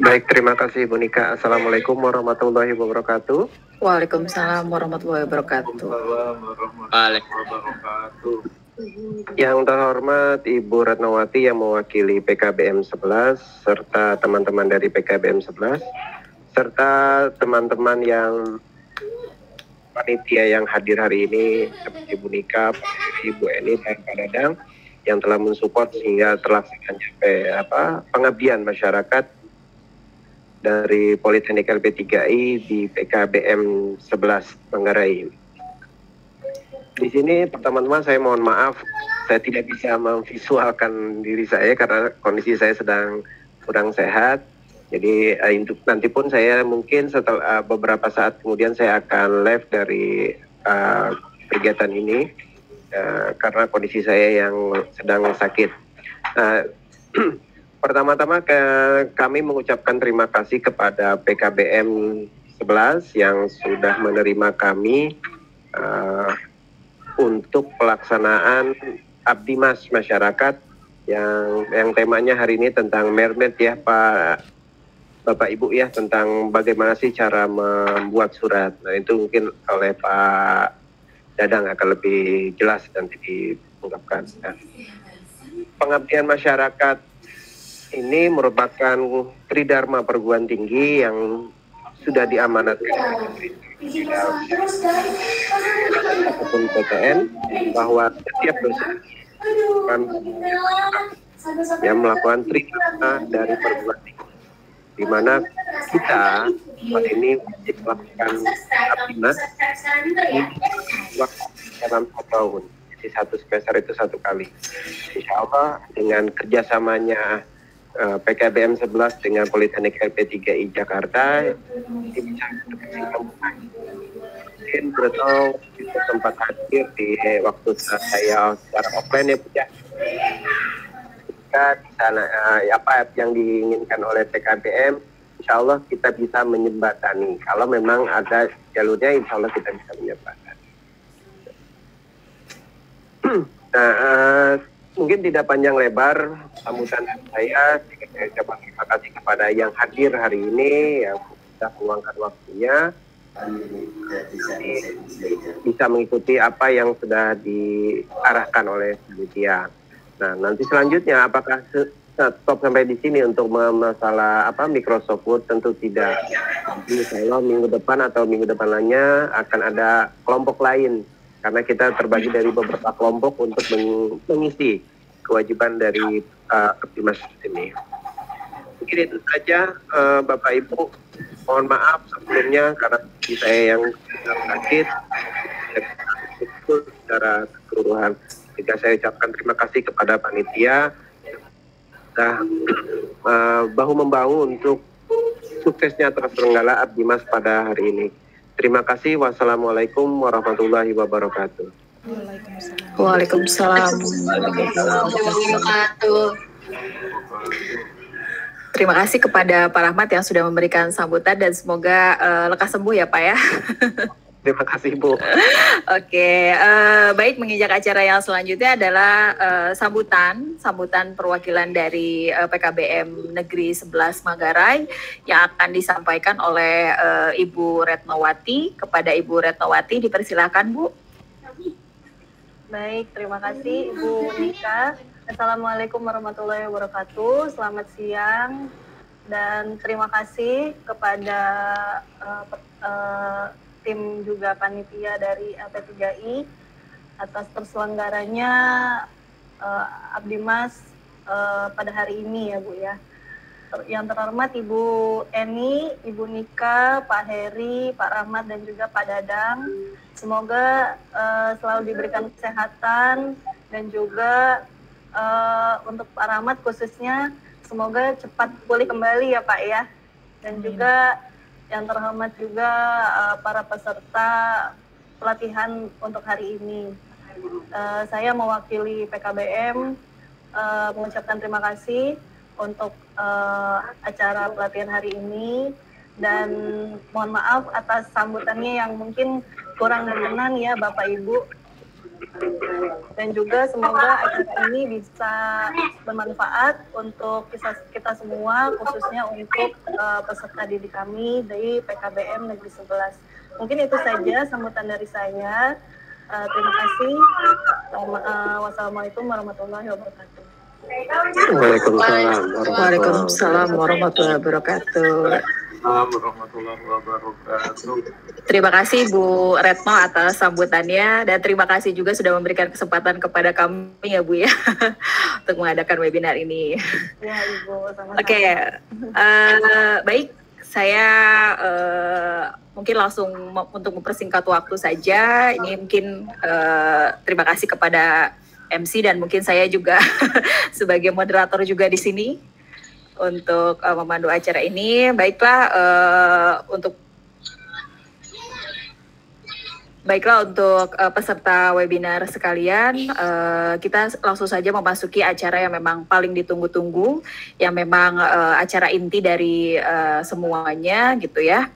Baik, terima kasih Bu Nika. Assalamualaikum warahmatullahi wabarakatuh. Waalaikumsalam warahmatullahi wabarakatuh. Yang terhormat Ibu Ratnawati yang mewakili PKBM 11 serta teman-teman dari PKBM 11 serta teman-teman yang panitia yang hadir hari ini seperti Bu Nika, Ibu Eni dan Pak Dadang yang telah mensupport sehingga terlaksananya pengabdian masyarakat dari Politeknik LP3I di PKBM 11 Manggarai. Di sini teman-teman saya mohon maaf, saya tidak bisa memvisualkan diri saya karena kondisi saya sedang kurang sehat. Jadi nanti pun saya mungkin setelah beberapa saat kemudian saya akan live dari kegiatan ini karena kondisi saya yang sedang sakit. Pertama-tama kami mengucapkan terima kasih kepada PKBM 11 yang sudah menerima kami untuk pelaksanaan Abdi Mas Masyarakat yang temanya hari ini tentang mermaid ya Bapak Ibu ya, tentang bagaimana sih cara membuat surat. Nah itu mungkin oleh Pak Dadang akan lebih jelas nanti diungkapkan. Nah, pengabdian masyarakat ini merupakan tridharma perguruan tinggi yang sudah diamanatkan ataupun PTN bahwa setiap dosen akan yang melakukan tridharma dari perguruan tinggi, di mana kita saat ini melakukan abdimas dalam 1 tahun. Jadi 1 semester itu 1 kali. Insya Allah dengan kerjasamanya PKBM 11 dengan Politeknik LP3I Jakarta ini bisa mungkin betul bisa sempat hadir di waktu saya secara offline ya Bu ya. Jika di sana apa yang diinginkan oleh PKBM, insya Allah kita bisa menjembatani. Kalau memang ada jalurnya, insya Allah kita bisa menjembatani. Nah, mungkin tidak panjang lebar sambutan saya ucapkan terima kasih kepada yang hadir hari ini yang sudah meluangkan waktunya bisa mengikuti apa yang sudah diarahkan oleh panitia. Nah, nanti selanjutnya apakah stop sampai di sini untuk masalah Microsoft Word? Tentu tidak. Insya Allah minggu depan atau minggu depan lainnya akan ada kelompok lain karena kita terbagi dari beberapa kelompok untuk mengisi kewajiban dari Abdimas ini. Mungkin itu saja Bapak Ibu, mohon maaf sebelumnya karena saya yang sakit secara keseluruhan. Jika saya ucapkan terima kasih kepada panitia sudah bahu-membahu untuk suksesnya terselenggara Abdimas pada hari ini. Terima kasih. Wassalamualaikum warahmatullahi wabarakatuh. Waalaikumsalam warahmatullahi wabarakatuh. Terima kasih kepada Pak Rahmat yang sudah memberikan sambutan dan semoga lekas sembuh ya Pak ya. Terima kasih Bu. Oke, baik, menginjak acara yang selanjutnya adalah sambutan perwakilan dari PKBM Negeri 11 Manggarai yang akan disampaikan oleh Ibu Ratnawati. Kepada Ibu Ratnawati dipersilakan Bu. Baik, terima kasih Ibu Nika. Assalamualaikum warahmatullahi wabarakatuh. Selamat siang dan terima kasih kepada tim juga panitia dari LP3I atas terselenggaranya Abdimas pada hari ini ya Bu ya. Yang terhormat Ibu Eni, Ibu Nika, Pak Heri, Pak Rahmat dan juga Pak Dadang. Semoga selalu diberikan kesehatan dan juga untuk Pak Rahmat khususnya semoga cepat pulih kembali ya Pak ya. Dan juga yang terhormat juga para peserta pelatihan untuk hari ini. Saya mewakili PKBM mengucapkan terima kasih untuk acara pelatihan hari ini dan mohon maaf atas sambutannya yang mungkin kurang berkenan ya Bapak Ibu. Dan juga semoga acara ini bisa bermanfaat untuk kita semua, khususnya untuk peserta didik kami dari PKBM Negeri 11. Mungkin itu saja sambutan dari saya. Terima kasih. Wassalamualaikum warahmatullahi wabarakatuh. Waalaikumsalam warahmatullahi wabarakatuh. Warahmatullahi wabarakatuh. Terima kasih Bu Retno atas sambutannya, dan terima kasih juga sudah memberikan kesempatan kepada kami ya Bu ya untuk mengadakan webinar ini. Ya Ibu, sama-sama. Oke, baik, saya mungkin langsung untuk mempersingkat waktu saja. Ini mungkin terima kasih kepada MC dan mungkin saya juga sebagai moderator juga di sini untuk memandu acara ini. Baiklah, untuk peserta webinar sekalian, kita langsung saja memasuki acara yang memang paling ditunggu-tunggu, yang memang acara inti dari semuanya gitu ya.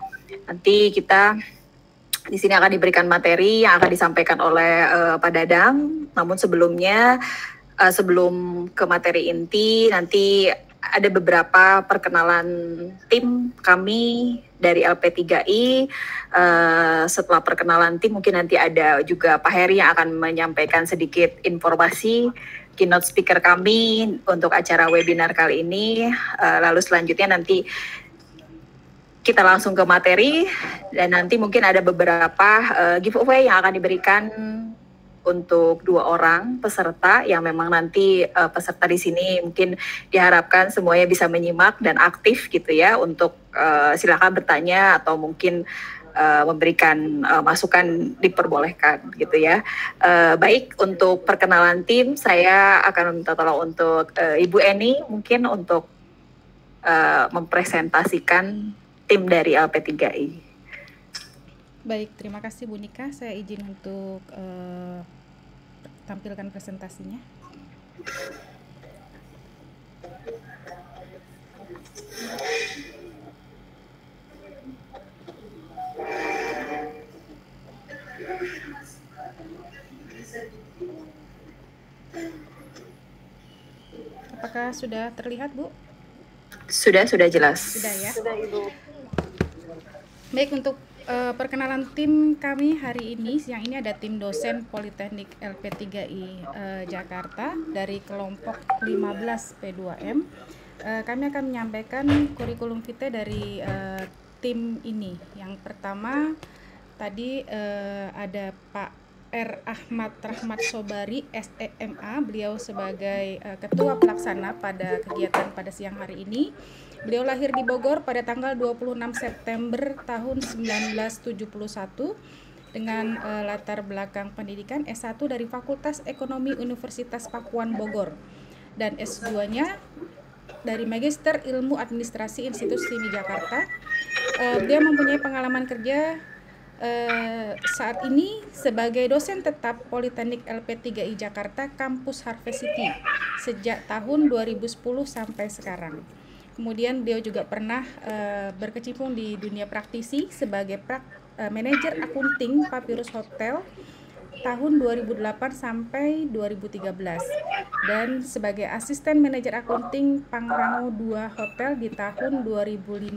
Nanti kita di sini akan diberikan materi yang akan disampaikan oleh Pak Dadang. Namun sebelumnya, sebelum ke materi inti, nanti ada beberapa perkenalan tim kami dari LP3I. Setelah perkenalan tim, mungkin nanti ada juga Pak Heri yang akan menyampaikan sedikit informasi keynote speaker kami untuk acara webinar kali ini. Lalu selanjutnya nanti kita langsung ke materi, dan nanti mungkin ada beberapa giveaway yang akan diberikan untuk 2 orang peserta yang memang nanti peserta di sini mungkin diharapkan semuanya bisa menyimak dan aktif gitu ya, untuk silakan bertanya atau mungkin memberikan masukan, diperbolehkan gitu ya. Baik, untuk perkenalan tim saya akan minta tolong untuk Ibu Eni mungkin untuk mempresentasikan tim dari LP3I. Baik, terima kasih Bu Nika. Saya izin untuk tampilkan presentasinya. Apakah sudah terlihat, Bu? Sudah jelas. Sudah ya. Sudah Ibu. Baik, untuk perkenalan tim kami hari ini, siang ini ada tim dosen Politeknik LP3I Jakarta dari kelompok 15 P2M. Kami akan menyampaikan kurikulum vitae dari tim ini. Yang pertama tadi ada Pak R. Ahmad Rahmat Sobari, SEMA. Beliau sebagai ketua pelaksana pada kegiatan pada siang hari ini. Beliau lahir di Bogor pada tanggal 26 September tahun 1971 dengan latar belakang pendidikan S1 dari Fakultas Ekonomi Universitas Pakuan Bogor dan S2-nya dari Magister Ilmu Administrasi Institut Simi Jakarta. Beliau mempunyai pengalaman kerja saat ini sebagai dosen tetap Politeknik LP3I Jakarta Kampus Harvest City sejak tahun 2010 sampai sekarang. Kemudian beliau juga pernah berkecimpung di dunia praktisi sebagai manajer akunting Papyrus Hotel tahun 2008 sampai 2013 dan sebagai asisten manajer akunting Pangrango 2 Hotel di tahun 2005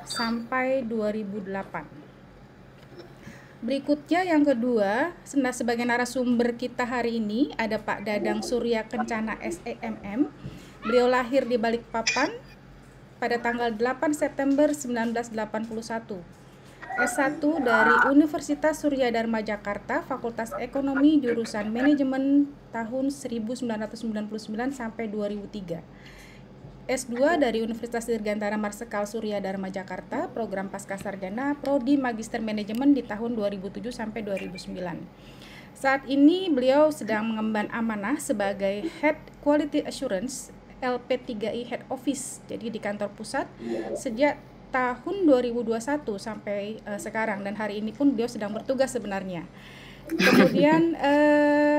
sampai 2008. Berikutnya yang kedua, sebagai narasumber kita hari ini ada Pak Dadang Surya Kencana SEMM. Beliau lahir di Balikpapan pada tanggal 8 September 1981. S1 dari Universitas Surya Dharma Jakarta, Fakultas Ekonomi jurusan Manajemen tahun 1999 sampai 2003. S2 dari Universitas Dirgantara Marsekal Surya Dharma Jakarta, program Pascasarjana, Prodi Magister Manajemen di tahun 2007 sampai 2009. Saat ini beliau sedang mengemban amanah sebagai Head Quality Assurance LP3I Head Office, jadi di kantor pusat sejak tahun 2021 sampai sekarang, dan hari ini pun beliau sedang bertugas sebenarnya. Kemudian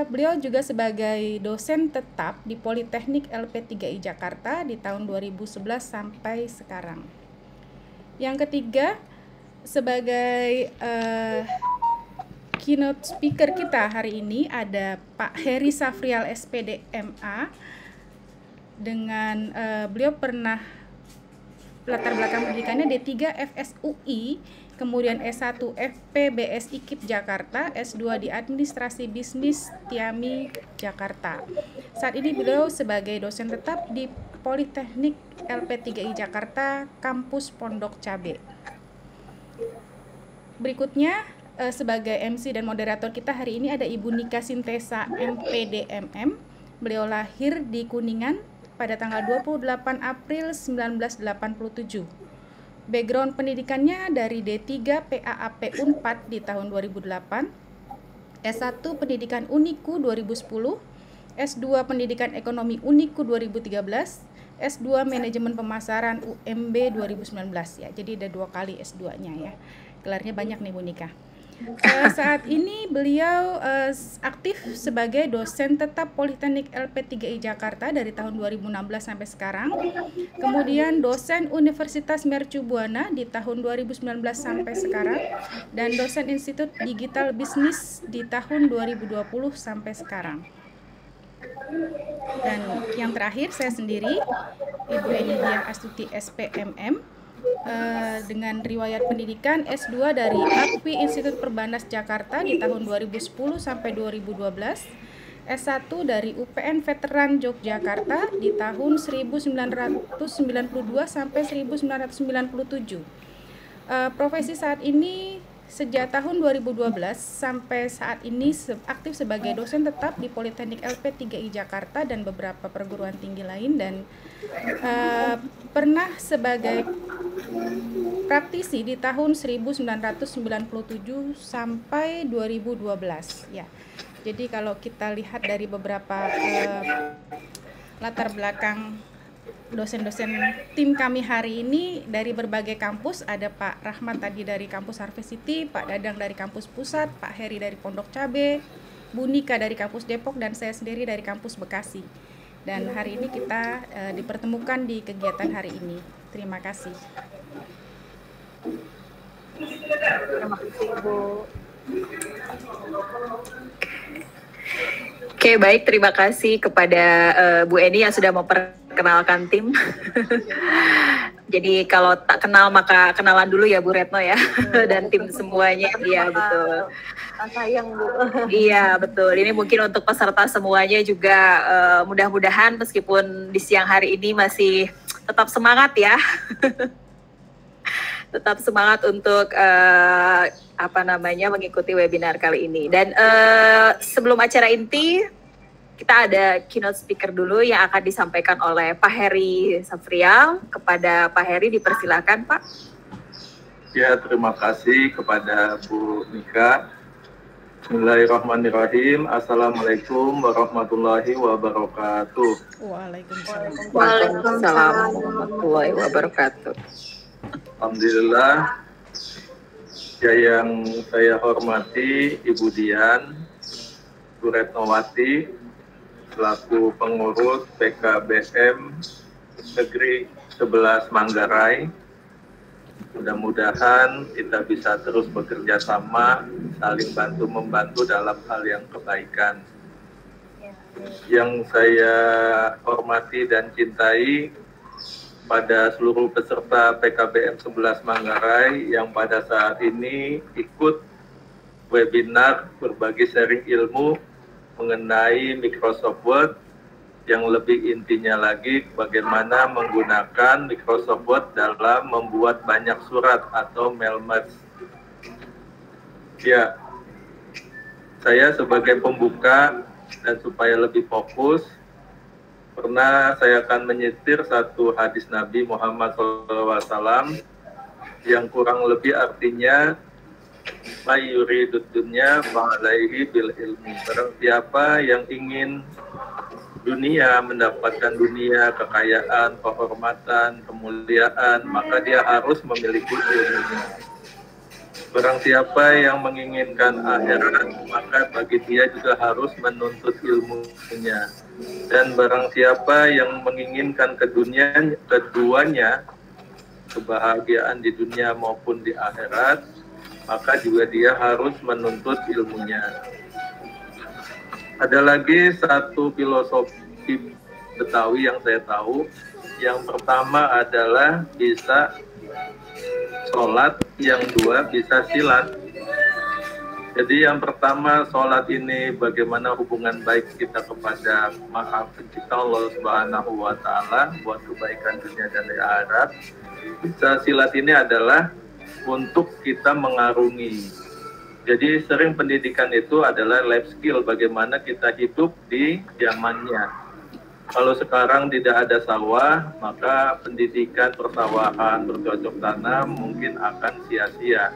beliau juga sebagai dosen tetap di Politeknik LP3I Jakarta di tahun 2011 sampai sekarang. Yang ketiga, sebagai keynote speaker kita hari ini ada Pak Heri Safrial SPD MA dengan beliau pernah latar belakang pendidikannya D3 FSUI, kemudian S1 FPBS IKIP Jakarta, S2 di Administrasi Bisnis TIAMI Jakarta. Saat ini beliau sebagai dosen tetap di Politeknik LP3I Jakarta, Kampus Pondok Cabe. Berikutnya sebagai MC dan moderator kita hari ini ada Ibu Nika Sintesa MPDMM. Beliau lahir di Kuningan pada tanggal 28 April 1987. Background pendidikannya dari D3 PAAP Unpad di tahun 2008, S1 Pendidikan Uniku 2010, S2 Pendidikan Ekonomi Uniku 2013, S2 Manajemen Pemasaran UMB 2019 ya. Jadi ada 2 kali S2-nya ya. Gelarnya banyak nih Bu Nika. Saat ini beliau aktif sebagai dosen tetap Politeknik LP3I Jakarta dari tahun 2016 sampai sekarang. Kemudian dosen Universitas Mercu Buana di tahun 2019 sampai sekarang. Dan dosen Institut Digital Bisnis di tahun 2020 sampai sekarang. Dan yang terakhir saya sendiri, Ibu Eni Diah Astuti SPMM. Dengan riwayat pendidikan S2 dari API Institut Perbanas Jakarta di tahun 2010 sampai 2012, S1 dari UPN Veteran Yogyakarta di tahun 1992 sampai 1997. Profesi saat ini sejak tahun 2012 sampai saat ini aktif sebagai dosen tetap di Politeknik LP3I Jakarta dan beberapa perguruan tinggi lain, dan pernah sebagai praktisi di tahun 1997 sampai 2012 ya. Jadi kalau kita lihat dari beberapa latar belakang dosen-dosen tim kami hari ini dari berbagai kampus, ada Pak Rahmat tadi dari kampus Harvest City, Pak Dadang dari kampus Pusat, Pak Heri dari Pondok Cabe, Bu Nika dari kampus Depok, dan saya sendiri dari kampus Bekasi. Dan hari ini kita dipertemukan di kegiatan hari ini. Terima kasih. Terima kasih Bu. Oke, baik, terima kasih kepada Bu Eni yang sudah memperkenalkan tim. Jadi kalau tak kenal maka kenalan dulu ya Bu Retno ya, dan tim semuanya. Iya betul. Sayang Bu. Iya betul. Ini mungkin untuk peserta semuanya juga mudah-mudahan meskipun di siang hari ini masih tetap semangat ya. Tetap semangat untuk mengikuti webinar kali ini. Dan sebelum acara inti, kita ada keynote speaker dulu yang akan disampaikan oleh Pak Heri Safrial. Kepada Pak Heri dipersilakan Pak. Ya, terima kasih kepada Bu Nika. Bismillahirrahmanirrahim. Assalamualaikum warahmatullahi wabarakatuh. Waalaikumsalam. Waalaikumsalam warahmatullahi wabarakatuh. Alhamdulillah, ya yang saya hormati Ibu Dian Bu Retnowati selaku pengurus PKBM Negeri 11 Manggarai. Mudah-mudahan kita bisa terus bekerja sama, saling bantu-membantu dalam hal yang kebaikan. Yang saya hormati dan cintai pada seluruh peserta PKBM 11 Manggarai yang pada saat ini ikut webinar berbagi sharing ilmu mengenai Microsoft Word, yang lebih intinya lagi bagaimana menggunakan Microsoft Word dalam membuat banyak surat atau mail merge. Ya, saya sebagai pembuka dan supaya lebih fokus, pernah saya akan menyetir satu hadis Nabi Muhammad SAW yang kurang lebih artinya mayuridud dunya fa'alaihi bil ilmi. Barang siapa yang ingin dunia, mendapatkan dunia, kekayaan, kehormatan, kemuliaan, maka dia harus memiliki ilmunya. Barang siapa yang menginginkan akhirat, maka bagi dia juga harus menuntut ilmunya. Dan barang siapa yang menginginkan keduanya, kebahagiaan di dunia maupun di akhirat, maka juga dia harus menuntut ilmunya. Ada lagi satu filosofi Betawi yang saya tahu. Yang pertama adalah bisa sholat, yang dua bisa silat. Jadi yang pertama, sholat ini bagaimana hubungan baik kita kepada Maha Pencipta Allah Subhanahu wa Ta'ala buat kebaikan dunia dan akhirat. Bisa silat ini adalah untuk kita mengarungi. Jadi sering pendidikan itu adalah life skill, bagaimana kita hidup di zamannya. Kalau sekarang tidak ada sawah, maka pendidikan persawahan, bercocok tanam mungkin akan sia-sia.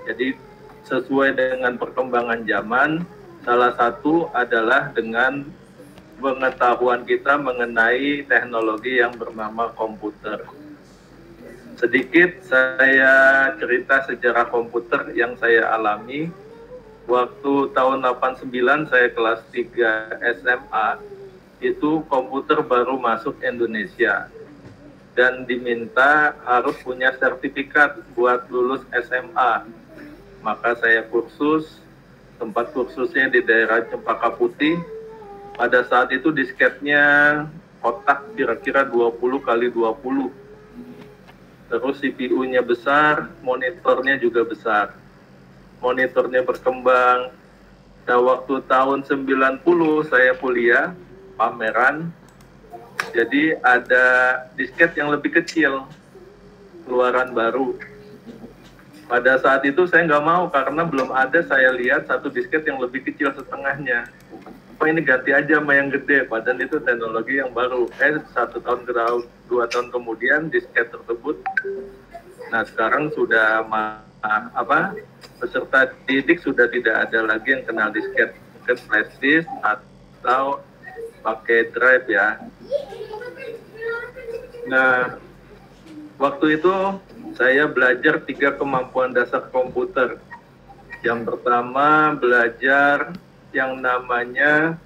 Jadi sesuai dengan perkembangan zaman, salah satu adalah dengan pengetahuan kita mengenai teknologi yang bernama komputer. Sedikit saya cerita sejarah komputer yang saya alami. Waktu tahun 89 saya kelas 3 SMA, itu komputer baru masuk Indonesia. Dan diminta harus punya sertifikat buat lulus SMA. Maka saya kursus, tempat kursusnya di daerah Cempaka Putih. Pada saat itu disketnya kotak kira-kira 20 kali 20. Terus CPU-nya besar, monitornya juga besar. Monitornya berkembang. Nah, waktu tahun 90 saya kuliah, pameran. Jadi ada disket yang lebih kecil, keluaran baru. Pada saat itu saya nggak mau karena belum ada saya lihat satu disket yang lebih kecil setengahnya. Apa ini ganti aja sama yang gede, padahal itu teknologi yang baru. 1 tahun ke 2 tahun kemudian disket tersebut. Nah sekarang sudah peserta didik sudah tidak ada lagi yang kenal disket, mungkin flash disk atau pakai drive ya. Nah waktu itu saya belajar 3 kemampuan dasar komputer. Yang pertama belajar yang namanya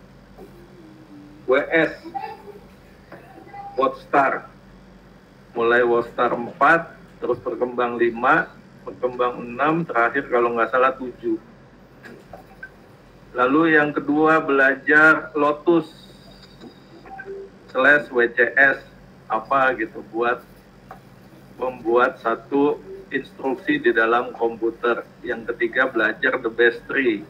WS, WordStar. Mulai WordStar 4, terus berkembang 5, berkembang 6, terakhir kalau nggak salah 7. Lalu yang kedua belajar Lotus /WCS, apa gitu, buat membuat satu instruksi di dalam komputer. Yang ketiga belajar the best tree.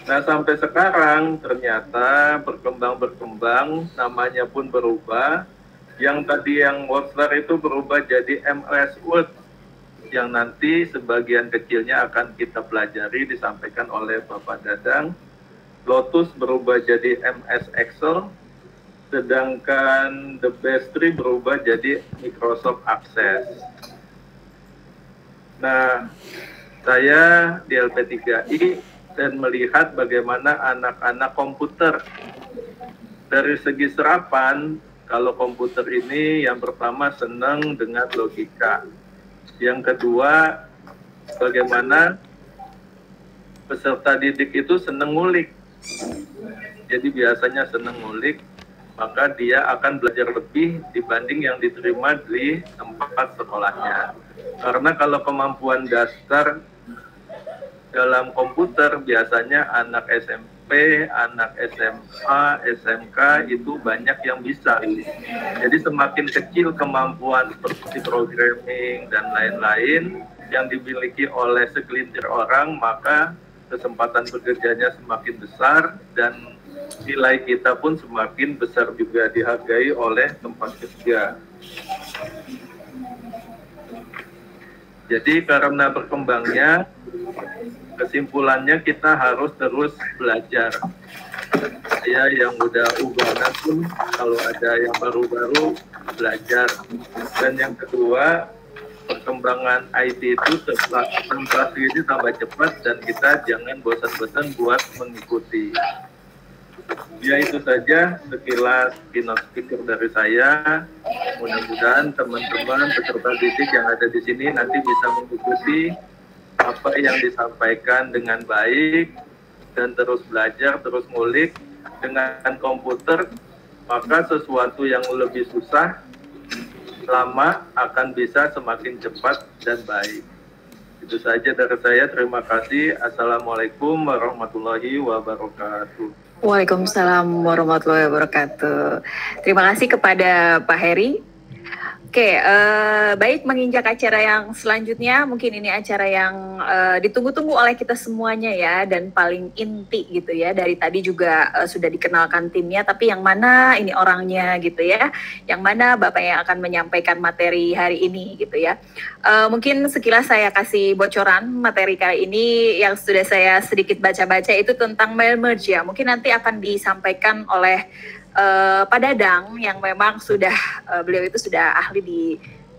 Nah sampai sekarang ternyata berkembang, namanya pun berubah. Yang tadi yang WordStar itu berubah jadi MS Word, yang nanti sebagian kecilnya akan kita pelajari disampaikan oleh Bapak Dadang. Lotus berubah jadi MS Excel, sedangkan the best tree berubah jadi Microsoft Access. Nah, saya di LP3I dan melihat bagaimana anak-anak komputer. Dari segi serapan, kalau komputer ini yang pertama senang dengan logika. Yang kedua, bagaimana peserta didik itu senang ngulik. Jadi biasanya senang ngulik, maka dia akan belajar lebih dibanding yang diterima di tempat sekolahnya. Karena kalau kemampuan dasar dalam komputer biasanya anak SMP, anak SMA, SMK itu banyak yang bisa. Jadi semakin kecil kemampuan seperti programming dan lain-lain yang dimiliki oleh segelintir orang, maka kesempatan bekerjanya semakin besar dan nilai kita pun semakin besar juga dihargai oleh tempat kerja. Jadi karena berkembangnya, kesimpulannya kita harus terus belajar. Saya yang udah ubahnya pun kalau ada yang baru-baru belajar. Dan yang kedua, perkembangan IT itu ini tambah cepat dan kita jangan bosan-bosan buat mengikuti. Ya itu saja sekilas keynote speaker dari saya. Mudah-mudahan teman-teman peserta didik yang ada di sini nanti bisa mengikuti apa yang disampaikan dengan baik dan terus belajar, terus ngulik. Dengan komputer, maka sesuatu yang lebih susah lama akan bisa semakin cepat dan baik. Itu saja dari saya. Terima kasih. Assalamualaikum warahmatullahi wabarakatuh. Waalaikumsalam warahmatullahi wabarakatuh. Terima kasih kepada Pak Heri. Oke, baik, menginjak acara yang selanjutnya, mungkin ini acara yang ditunggu-tunggu oleh kita semuanya ya, dan paling inti gitu ya. Dari tadi juga sudah dikenalkan timnya, tapi yang mana ini orangnya gitu ya, yang mana Bapak yang akan menyampaikan materi hari ini gitu ya. Mungkin sekilas saya kasih bocoran materi kali ini yang sudah saya sedikit baca-baca itu tentang mail merge ya. Mungkin nanti akan disampaikan oleh Pak Dadang yang memang sudah beliau itu sudah ahli di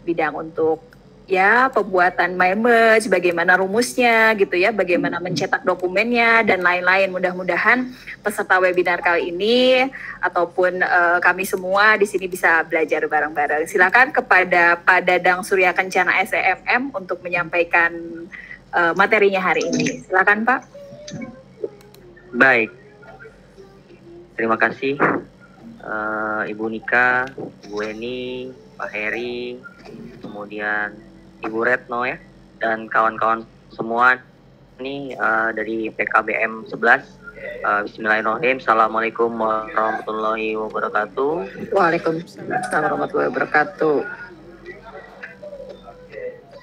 bidang untuk ya pembuatan mail merge, bagaimana rumusnya gitu ya, bagaimana mencetak dokumennya dan lain-lain. Mudah-mudahan peserta webinar kali ini ataupun kami semua di sini bisa belajar bareng-bareng. Silakan kepada Pak Dadang Surya Kencana SEMM untuk menyampaikan materinya hari ini. Silakan Pak. Baik, terima kasih. Ibu Nika, Bu Eni, Pak Heri, kemudian Ibu Retno ya, dan kawan-kawan semua ini dari PKBM 11. Bismillahirrahmanirrahim. Assalamualaikum warahmatullahi wabarakatuh. Waalaikumsalam warahmatullahi wabarakatuh.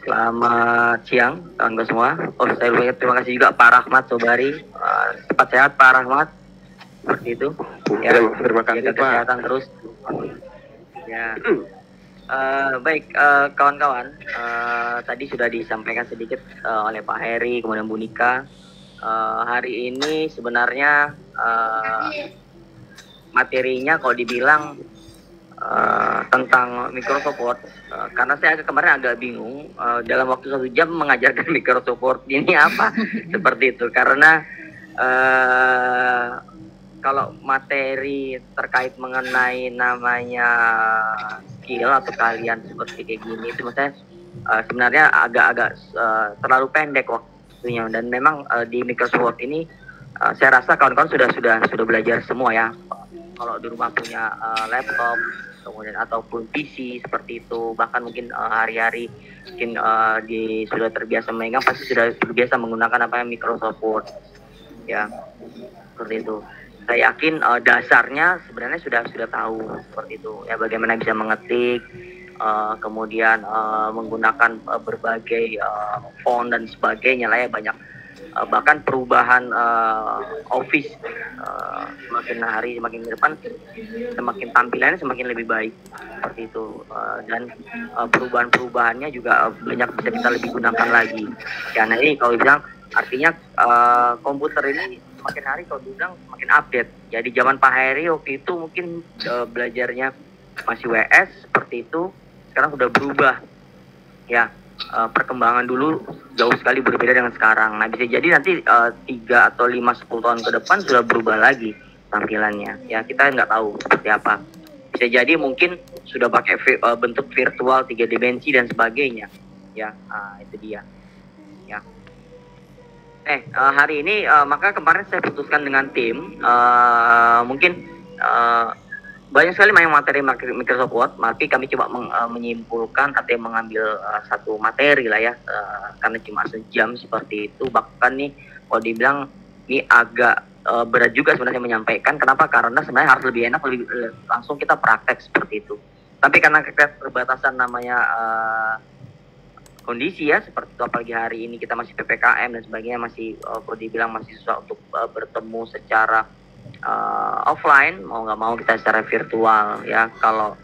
Selamat siang kawan-kawan semua. Saya lupa, terima kasih juga Pak Rahmat Sobari. Cepat sehat Pak Rahmat. Seperti itu ya, terima kasih Pak. Kesehatan terus ya. Baik kawan-kawan, tadi sudah disampaikan sedikit oleh Pak Heri kemudian Bu Nika. Hari ini sebenarnya materinya kalau dibilang tentang Microsoft Word, karena saya kemarin agak bingung dalam waktu 1 jam mengajarkan Microsoft Word ini apa seperti itu, karena kalau materi terkait mengenai namanya skill atau kalian seperti kayak gini itu maksudnya sebenarnya agak-agak terlalu pendek waktunya, dan memang di Microsoft Word ini saya rasa kawan-kawan sudah belajar semua ya. Kalau di rumah punya laptop kemudian ataupun PC seperti itu, bahkan mungkin hari-hari mungkin sudah terbiasa memegang, pasti sudah terbiasa menggunakan apa yang Microsoft Word ya, seperti itu. Saya yakin dasarnya sebenarnya sudah tahu seperti itu ya, bagaimana bisa mengetik, kemudian menggunakan berbagai font dan sebagainya lah ya, banyak bahkan perubahan Office semakin hari semakin ke depan semakin tampilannya semakin lebih baik seperti itu, dan perubahan-perubahannya juga banyak bisa kita lebih gunakan lagi ya. Nah ini kalau bilang artinya komputer ini semakin hari kalau bilang semakin update. Jadi zaman Pak Heri waktu itu mungkin belajarnya masih WS seperti itu, sekarang sudah berubah ya. Perkembangan dulu jauh sekali berbeda dengan sekarang. Nah bisa jadi nanti 3 atau 5-10 tahun ke depan sudah berubah lagi tampilannya ya, kita nggak tahu seperti apa. Bisa jadi mungkin sudah pakai bentuk virtual 3 dimensi dan sebagainya ya. Itu dia ya. Hari ini maka kemarin saya putuskan dengan tim mungkin banyak sekali main materi Microsoft Word, maka kami coba menyimpulkan, katanya mengambil satu materi lah ya, karena cuma sejam seperti itu. Bahkan nih kalau dibilang ini agak berat juga sebenarnya menyampaikan. Kenapa? Karena sebenarnya harus lebih enak, lebih langsung kita praktek seperti itu. Tapi karena keterbatasan namanya kondisi ya seperti itu, apalagi hari ini kita masih PPKM dan sebagainya, masih kalau dibilang masih susah untuk bertemu secara offline, mau nggak mau kita secara virtual ya. Kalau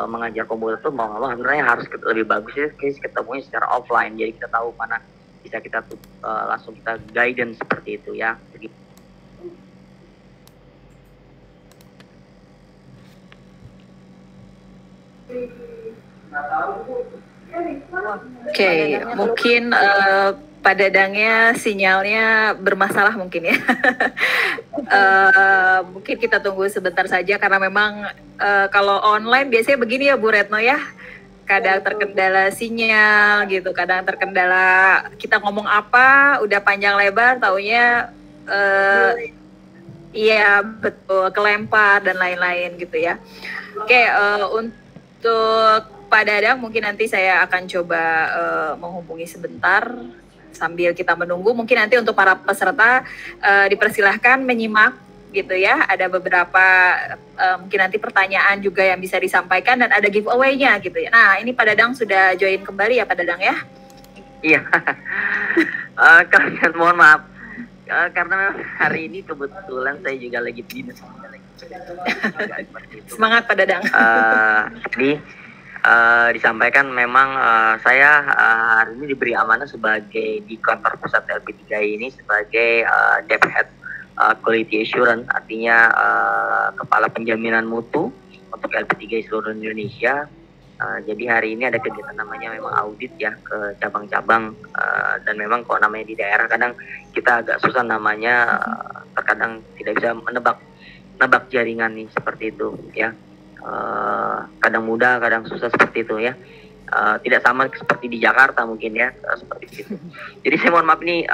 mengajar komputer tuh mau nggak mau sebenarnya harus lebih bagus ya ketemunya secara offline, jadi kita tahu mana bisa kita langsung kita guidance seperti itu ya. Oke, mungkin Pak Dadangnya sinyalnya bermasalah mungkin ya. Mungkin kita tunggu sebentar saja karena memang kalau online biasanya begini ya Bu Retno ya. Kadang terkendala sinyal gitu, kadang terkendala kita ngomong apa udah panjang lebar taunya iya betul kelempar dan lain-lain gitu ya. Oke, untuk Pak Dadang mungkin nanti saya akan coba menghubungi sebentar sambil kita menunggu, mungkin nanti untuk para peserta dipersilahkan menyimak gitu ya. Ada beberapa mungkin nanti pertanyaan juga yang bisa disampaikan dan ada giveaway-nya gitu ya. Nah, ini Pak Dadang sudah join kembali ya Pak Dadang ya? Iya. Kalian mohon maaf. Karena hari ini kebetulan saya juga lagi dinas. Semangat Pak Dadang. Jadi disampaikan memang saya hari ini diberi amanah sebagai di kantor pusat LP3 ini sebagai Dep Head Quality Assurance, artinya kepala penjaminan mutu untuk LP3 seluruh Indonesia. Jadi hari ini ada kegiatan namanya memang audit ya ke cabang-cabang, dan memang kalau namanya di daerah kadang kita agak susah namanya, terkadang tidak bisa menebak jaringan nih seperti itu ya. Kadang mudah, kadang susah seperti itu ya. Tidak sama seperti di Jakarta mungkin ya, seperti itu. Jadi saya mohon maaf nih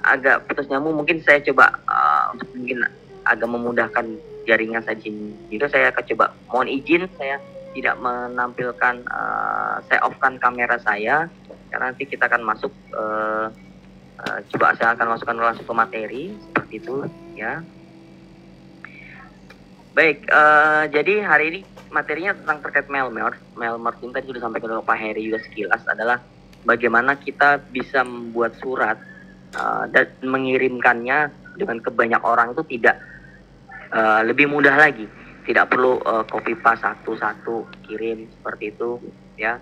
agak putus nyambung, mungkin saya coba untuk mungkin agak memudahkan jaringan saya di sini. Itu saya akan coba mohon izin saya tidak menampilkan, saya off-kan kamera saya karena nanti kita akan masuk coba saya akan masukkan langsung ke materi seperti itu ya. Baik, jadi hari ini materinya tentang terkait Melmert ini tadi sudah disampaikan oleh Pak Heri juga sekilas, adalah bagaimana kita bisa membuat surat dan mengirimkannya dengan ke banyak orang itu tidak lebih mudah lagi. Tidak perlu copy paste satu-satu kirim seperti itu ya,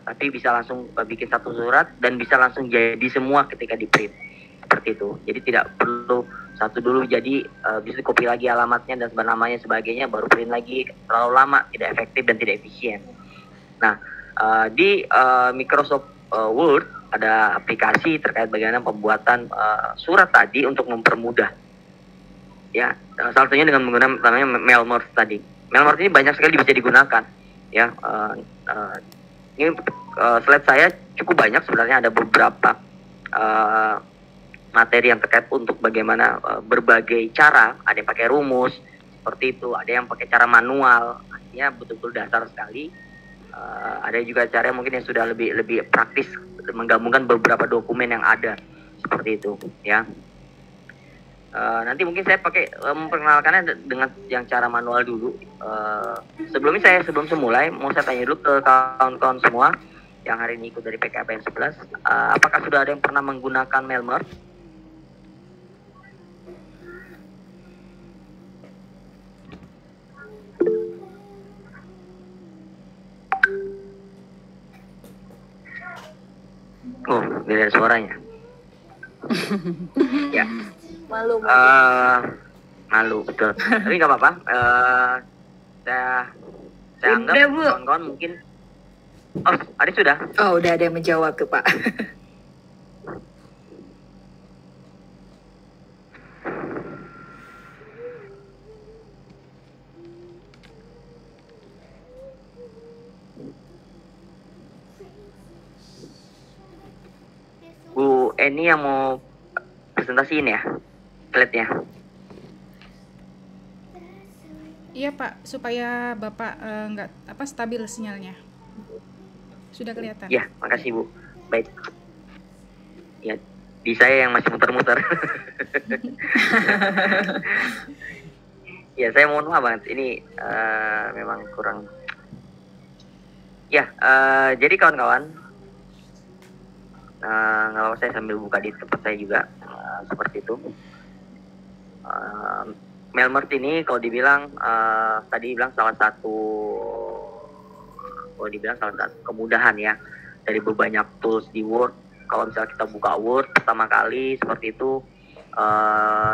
tapi bisa langsung bikin satu surat dan bisa langsung jadi semua ketika di print seperti itu. Jadi tidak perlu satu dulu jadi bisa copy lagi alamatnya dan namanya sebagainya baru print lagi, terlalu lama, tidak efektif dan tidak efisien. Nah di Microsoft Word ada aplikasi terkait bagaimana pembuatan surat tadi untuk mempermudah. Ya, salah satunya dengan menggunakan namanya Melmert tadi. Melmert ini banyak sekali bisa digunakan. Ya, ini slide saya cukup banyak sebenarnya, ada beberapa materi yang terkait untuk bagaimana berbagai cara. Ada yang pakai rumus seperti itu, ada yang pakai cara manual, artinya betul-betul dasar sekali. Ada juga cara mungkin yang sudah lebih praktis, menggabungkan beberapa dokumen yang ada seperti itu. Ya. Nanti mungkin saya pakai memperkenalkannya dengan yang cara manual dulu. Sebelum semulai mau saya tanya dulu ke kawan-kawan semua yang hari ini ikut dari PKBM 11, apakah sudah ada yang pernah menggunakan Melmert? Oh, beda suaranya. Ya. Malu. Malu betul. Tapi nggak apa-apa. Saya anggap kawan-kawan mungkin. Oh, Adi sudah. Oh, udah ada yang menjawab tuh Pak. Bu Eni yang mau presentasiin ya, slide-nya. Iya Pak, supaya Bapak nggak stabil sinyalnya. Sudah kelihatan. Ya, makasih Bu. Baik. Ya, di saya yang masih muter-muter. Ya, saya mohon maaf banget. Ini memang kurang. Ya, jadi kawan-kawan, nggak apa-apa, saya sambil buka di tempat saya juga seperti itu. Melmert ini kalau dibilang tadi bilang salah satu kemudahan ya dari banyak tools di Word. Kalau misalnya kita buka Word pertama kali seperti itu,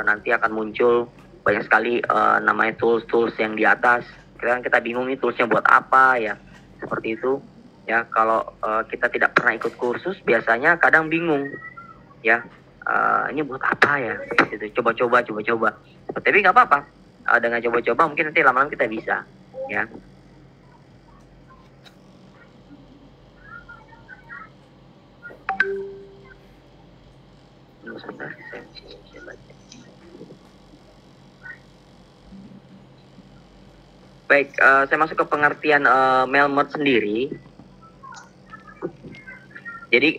nanti akan muncul banyak sekali namanya tools yang di atas. Kita bingung nih toolsnya buat apa ya, seperti itu. Ya, kalau kita tidak pernah ikut kursus, biasanya kadang bingung, ya, ini buat apa ya, seperti itu. Coba-coba. Tapi nggak apa-apa, dengan coba-coba mungkin nanti lama-lama kita bisa, ya. Sebentar, saya baca. Baik, saya masuk ke pengertian Melmert sendiri. Jadi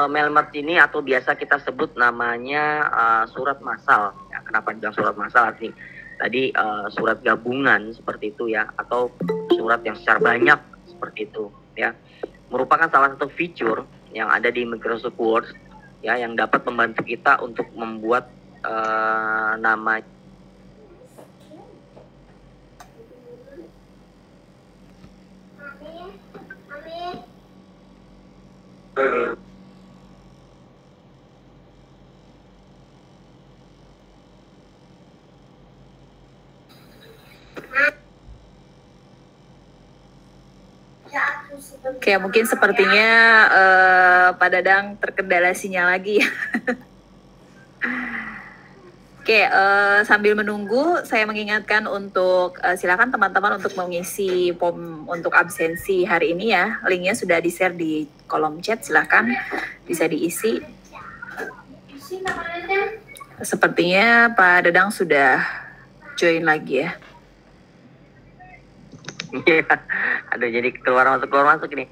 mail-merge ini atau biasa kita sebut namanya surat massal. Ya, kenapa bilang surat massal? Artinya tadi surat gabungan seperti itu ya, atau surat yang secara banyak seperti itu ya. Merupakan salah satu fitur yang ada di Microsoft Word ya, yang dapat membantu kita untuk membuat nama Oke, mungkin sepertinya Pak Dadang terkendala sinyal lagi ya. Oke, sambil menunggu, saya mengingatkan untuk silakan teman-teman untuk mengisi form untuk absensi hari ini ya. Linknya sudah di-share di kolom chat, silakan bisa diisi. Sepertinya Pak Dadang sudah join lagi ya. Iya, aduh jadi keluar masuk ini.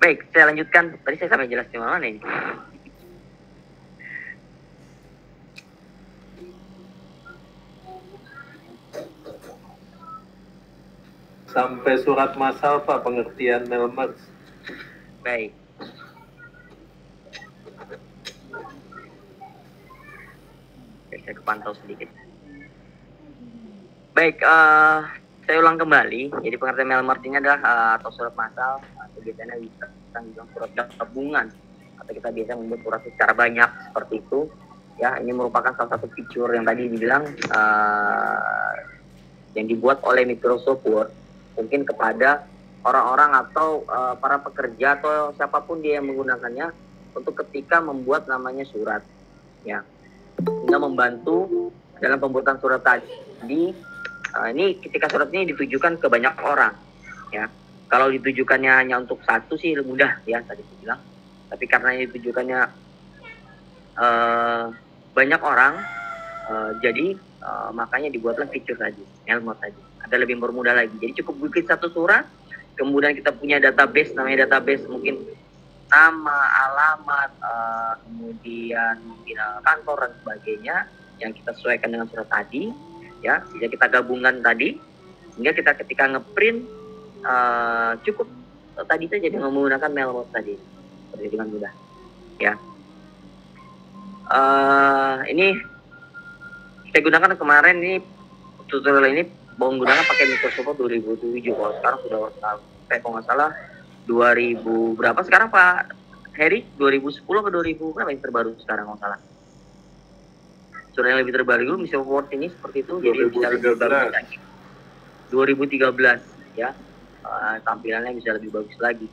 Baik, saya lanjutkan. Tadi saya sampai jelas di mana ini. Sampai surat massal Pak, pengertian mail-merge. Baik. Oke, saya kepantau sedikit. Baik, saya ulang kembali. Jadi pengertian mail-merge ini adalah atau surat massal, atau biasanya bisa dibilang surat gabungan, atau kita biasa membuat surat secara banyak seperti itu. Ya, ini merupakan salah satu fitur yang tadi dibilang yang dibuat oleh Microsoft Word, mungkin kepada orang-orang atau para pekerja atau siapapun dia yang menggunakannya untuk ketika membuat namanya surat, ya, sehingga membantu dalam pembuatan surat tadi. Ini ketika surat ini ditujukan ke banyak orang, ya. Kalau ditujukannya hanya untuk satu sih mudah ya tadi saya bilang, tapi karena ini ditujukannya banyak orang, jadi makanya dibuatlah fitur tadi, mail-merge tadi. Ada lebih mempermudah lagi. Jadi cukup bikin satu surat, kemudian kita punya database, namanya database mungkin nama, alamat, kemudian mungkin kantor dan sebagainya yang kita sesuaikan dengan surat tadi, ya. Bisa kita gabungkan tadi, sehingga kita ketika ngeprint cukup tadi saja dengan menggunakan mail-merge tadi, seperti dengan mudah, ya. Ini saya gunakan kemarin, ini tutorial ini menggunakan pakai Microsoft 2007. Kalau sekarang sudah sampai kalau nggak salah 2000 berapa sekarang Pak Heri? 2010 atau 2000 berapa yang terbaru sekarang kalau salah? Sudah yang lebih terbaru dulu Microsoft Word ini seperti itu. 2013. Jadi bisa lebih bagus lagi. 2013 ya, tampilannya bisa lebih bagus lagi.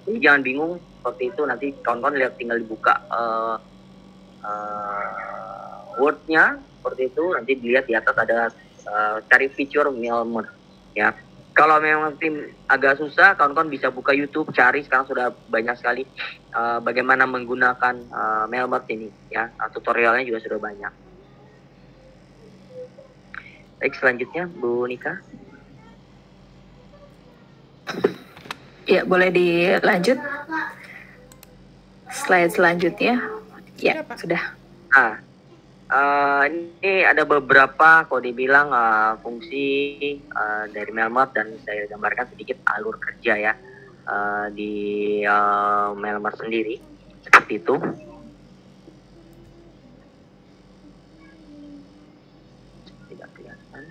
Jadi jangan bingung seperti itu, nanti kawan-kawan lihat tinggal dibuka Word-nya seperti itu, nanti dilihat di atas ada cari fitur mail-merge ya. Kalau memang tim agak susah, kawan-kawan bisa buka YouTube, cari, sekarang sudah banyak sekali bagaimana menggunakan mail-merge ini ya. Tutorialnya juga sudah banyak. Baik, selanjutnya Bu Nika. Ya, boleh dilanjut. Slide selanjutnya. Ya, sudah. Ini ada beberapa, kalau dibilang fungsi dari mail-merge, dan saya gambarkan sedikit alur kerja ya di mail-merge sendiri seperti itu. Tidak kelihatan.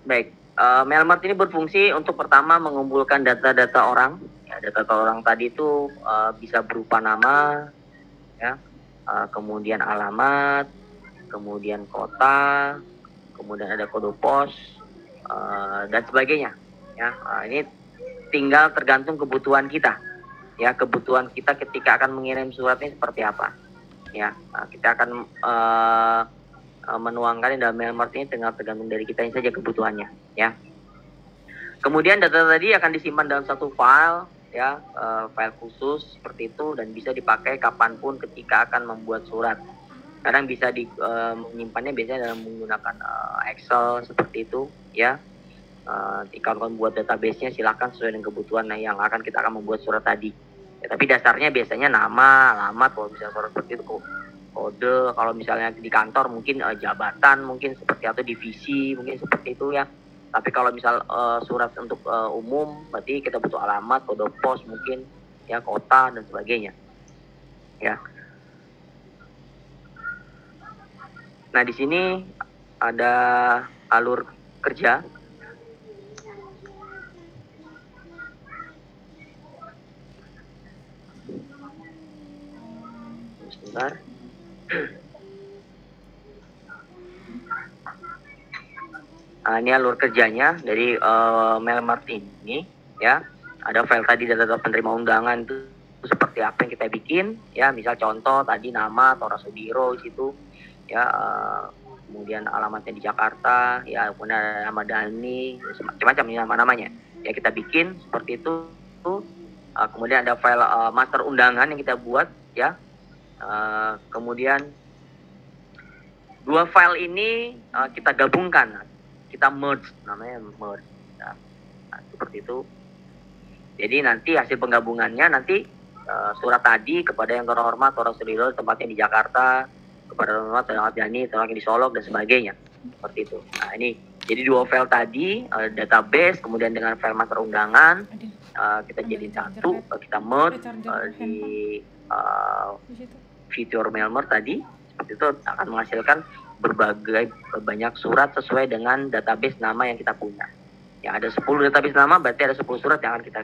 Baik. mail-merge ini berfungsi untuk pertama mengumpulkan data-data orang. Ya, data orang tadi itu bisa berupa nama, ya, kemudian alamat, kemudian kota, kemudian ada kode pos dan sebagainya. Ya, ini tinggal tergantung kebutuhan kita. Ya, kebutuhan kita ketika akan mengirim surat ini seperti apa. Ya, kita akan menuangkan dalam mail-merge ini tinggal tergantung dari kita saja kebutuhannya, ya. Kemudian data tadi akan disimpan dalam satu file, ya, file khusus seperti itu, dan bisa dipakai kapanpun ketika akan membuat surat, Kadang bisa menyimpannya biasanya dalam menggunakan Excel seperti itu ya. Jika kawan buat database-nya silahkan sesuai dengan kebutuhan yang akan kita akan membuat surat tadi ya, tapi dasarnya biasanya nama, alamat, kalau misalnya surat seperti itu, kode, kalau misalnya di kantor mungkin jabatan mungkin seperti atau divisi mungkin seperti itu ya. Tapi kalau misal surat untuk umum berarti kita butuh alamat, kode pos mungkin ya, kota dan sebagainya ya. Nah, di sini ada alur kerja. Sebentar. Nah, ini alur kerjanya dari Melmart ini ya. Ada file tadi data penerima undangan itu seperti apa yang kita bikin ya. Misal contoh tadi nama Tora Sudiro di situ ya, kemudian alamatnya di Jakarta ya, kemudian ada nama Dani, macam-macam nama-namanya ya, kita bikin seperti itu. Kemudian ada file master undangan yang kita buat ya. Kemudian dua file ini kita gabungkan, kita merge, namanya merge ya. Nah, seperti itu. Jadi nanti hasil penggabungannya nanti surat tadi kepada yang terhormat Tora Sudiro tempatnya di Jakarta, kepada terhormat Dani tempatnya di Solo dan sebagainya, seperti itu. Nah, ini jadi dua file tadi, database kemudian dengan file master undangan kita jadiin satu, kita merge di fitur Melmart tadi. Seperti itu akan menghasilkan banyak surat sesuai dengan database nama yang kita punya. Ya, ada 10 database nama, berarti ada 10 surat yang akan kita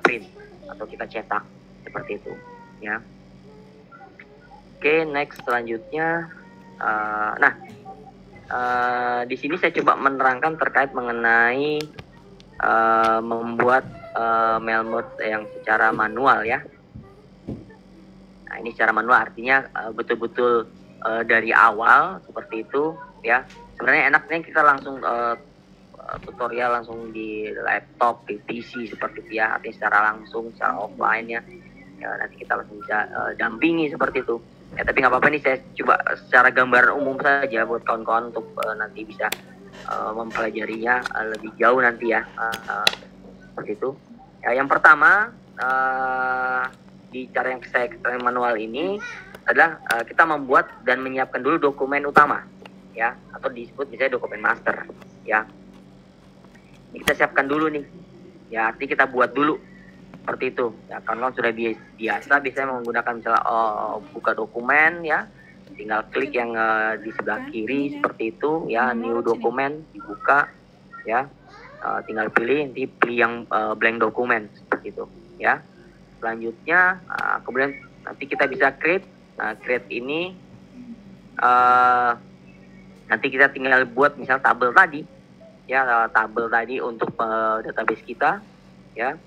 print atau kita cetak seperti itu ya. Oke, next selanjutnya. Di sini saya coba menerangkan terkait mengenai membuat Melmart yang secara manual ya. Nah, ini secara manual artinya betul-betul dari awal seperti itu ya. Sebenarnya enaknya kita langsung tutorial langsung di laptop, di PC seperti itu ya, artinya secara langsung, secara offline ya. Nanti kita langsung bisa dampingi seperti itu ya. Tapi nggak apa-apa nih, saya coba secara gambar umum saja buat kawan-kawan untuk nanti bisa mempelajarinya lebih jauh nanti ya, seperti itu ya. Yang pertama di cara yang saya manual ini adalah kita membuat dan menyiapkan dulu dokumen utama ya, atau disebut misalnya dokumen master ya. Ini kita siapkan dulu nih ya, artinya kita buat dulu seperti itu ya. Kawan-kawan sudah biasa biasanya menggunakan misalnya buka dokumen ya, tinggal klik yang di sebelah kiri seperti itu ya, new dokumen dibuka ya. Tinggal pilih yang blank dokumen seperti itu ya. Selanjutnya kemudian nanti kita bisa create. Nah, create ini nanti kita tinggal buat misal tabel tadi ya, tabel tadi untuk database kita ya.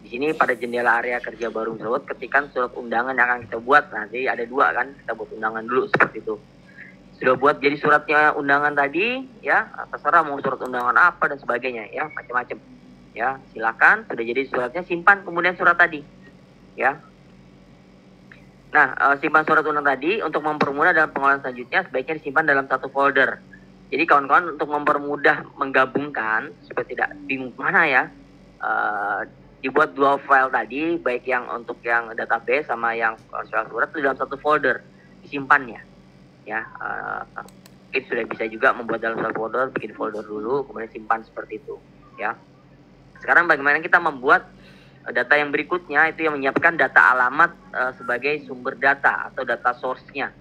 Di sini pada jendela area kerja baru tersebut ketikkan surat undangan yang akan kita buat. Nanti ada dua kan, kita buat undangan dulu seperti itu. Sudah buat jadi suratnya undangan tadi ya, terserah mau surat undangan apa dan sebagainya ya, macam-macam ya, silakan. Sudah jadi suratnya, simpan kemudian surat tadi ya. Nah, simpan surat undangan tadi untuk mempermudah dalam pengolahan selanjutnya sebaiknya disimpan dalam satu folder. Jadi kawan-kawan untuk mempermudah menggabungkan supaya tidak bingung mana ya, dibuat dua file tadi, baik yang untuk yang database sama yang surat itu dalam satu folder disimpannya ya. Mungkin sudah bisa juga membuat dalam satu folder, bikin folder dulu kemudian simpan seperti itu ya. Sekarang bagaimana kita membuat data yang berikutnya, itu yang menyiapkan data alamat sebagai sumber data atau data source-nya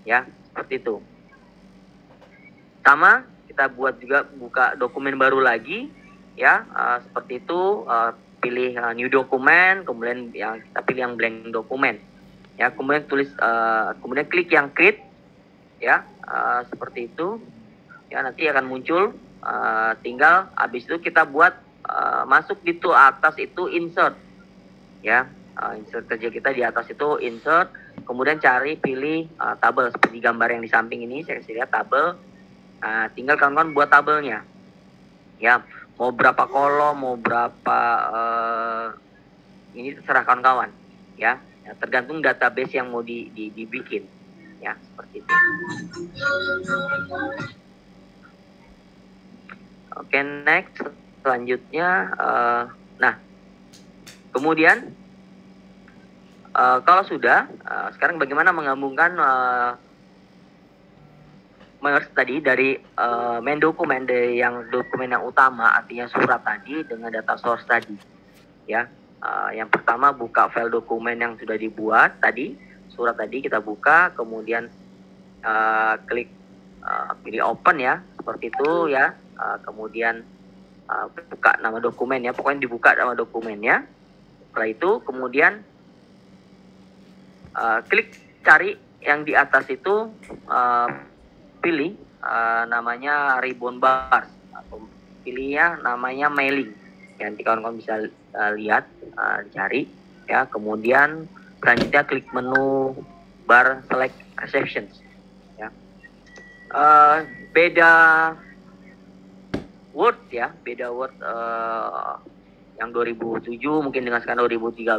ya, seperti itu. Sama kita buat juga buka dokumen baru lagi ya, seperti itu. Pilih new dokumen, kemudian yang kita pilih yang blank dokumen ya, kemudian tulis kemudian klik yang create ya, seperti itu ya. Nanti akan muncul, tinggal habis itu kita buat masuk di atas itu insert ya, insert kerja kita di atas itu insert, kemudian cari pilih tabel seperti gambar yang di samping ini, saya kasih lihat tabel. Tinggal kawan-kawan buat tabelnya ya, mau berapa kolom, mau berapa ini terserah kawan-kawan ya. Ya, tergantung database yang mau dibikin. Ya, seperti itu. Oke, next. Selanjutnya, nah, kemudian kalau sudah, sekarang bagaimana menggabungkan merge tadi dari main dokumen dari yang dokumen yang utama, artinya surat tadi dengan data source tadi. Ya, yang pertama buka file dokumen yang sudah dibuat tadi, surat tadi kita buka, kemudian klik pilih open ya, seperti itu ya. Kemudian buka nama dokumen ya, pokoknya dibuka nama dokumennya. Setelah itu kemudian klik cari yang di atas itu, pilih namanya ribbon bar atau pilihnya namanya mailing. Ya, nanti kawan-kawan bisa lihat, dicari ya. Kemudian selanjutnya klik menu bar select receptions ya. Beda Word ya, beda Word yang 2007 mungkin dengan sekarang 2013,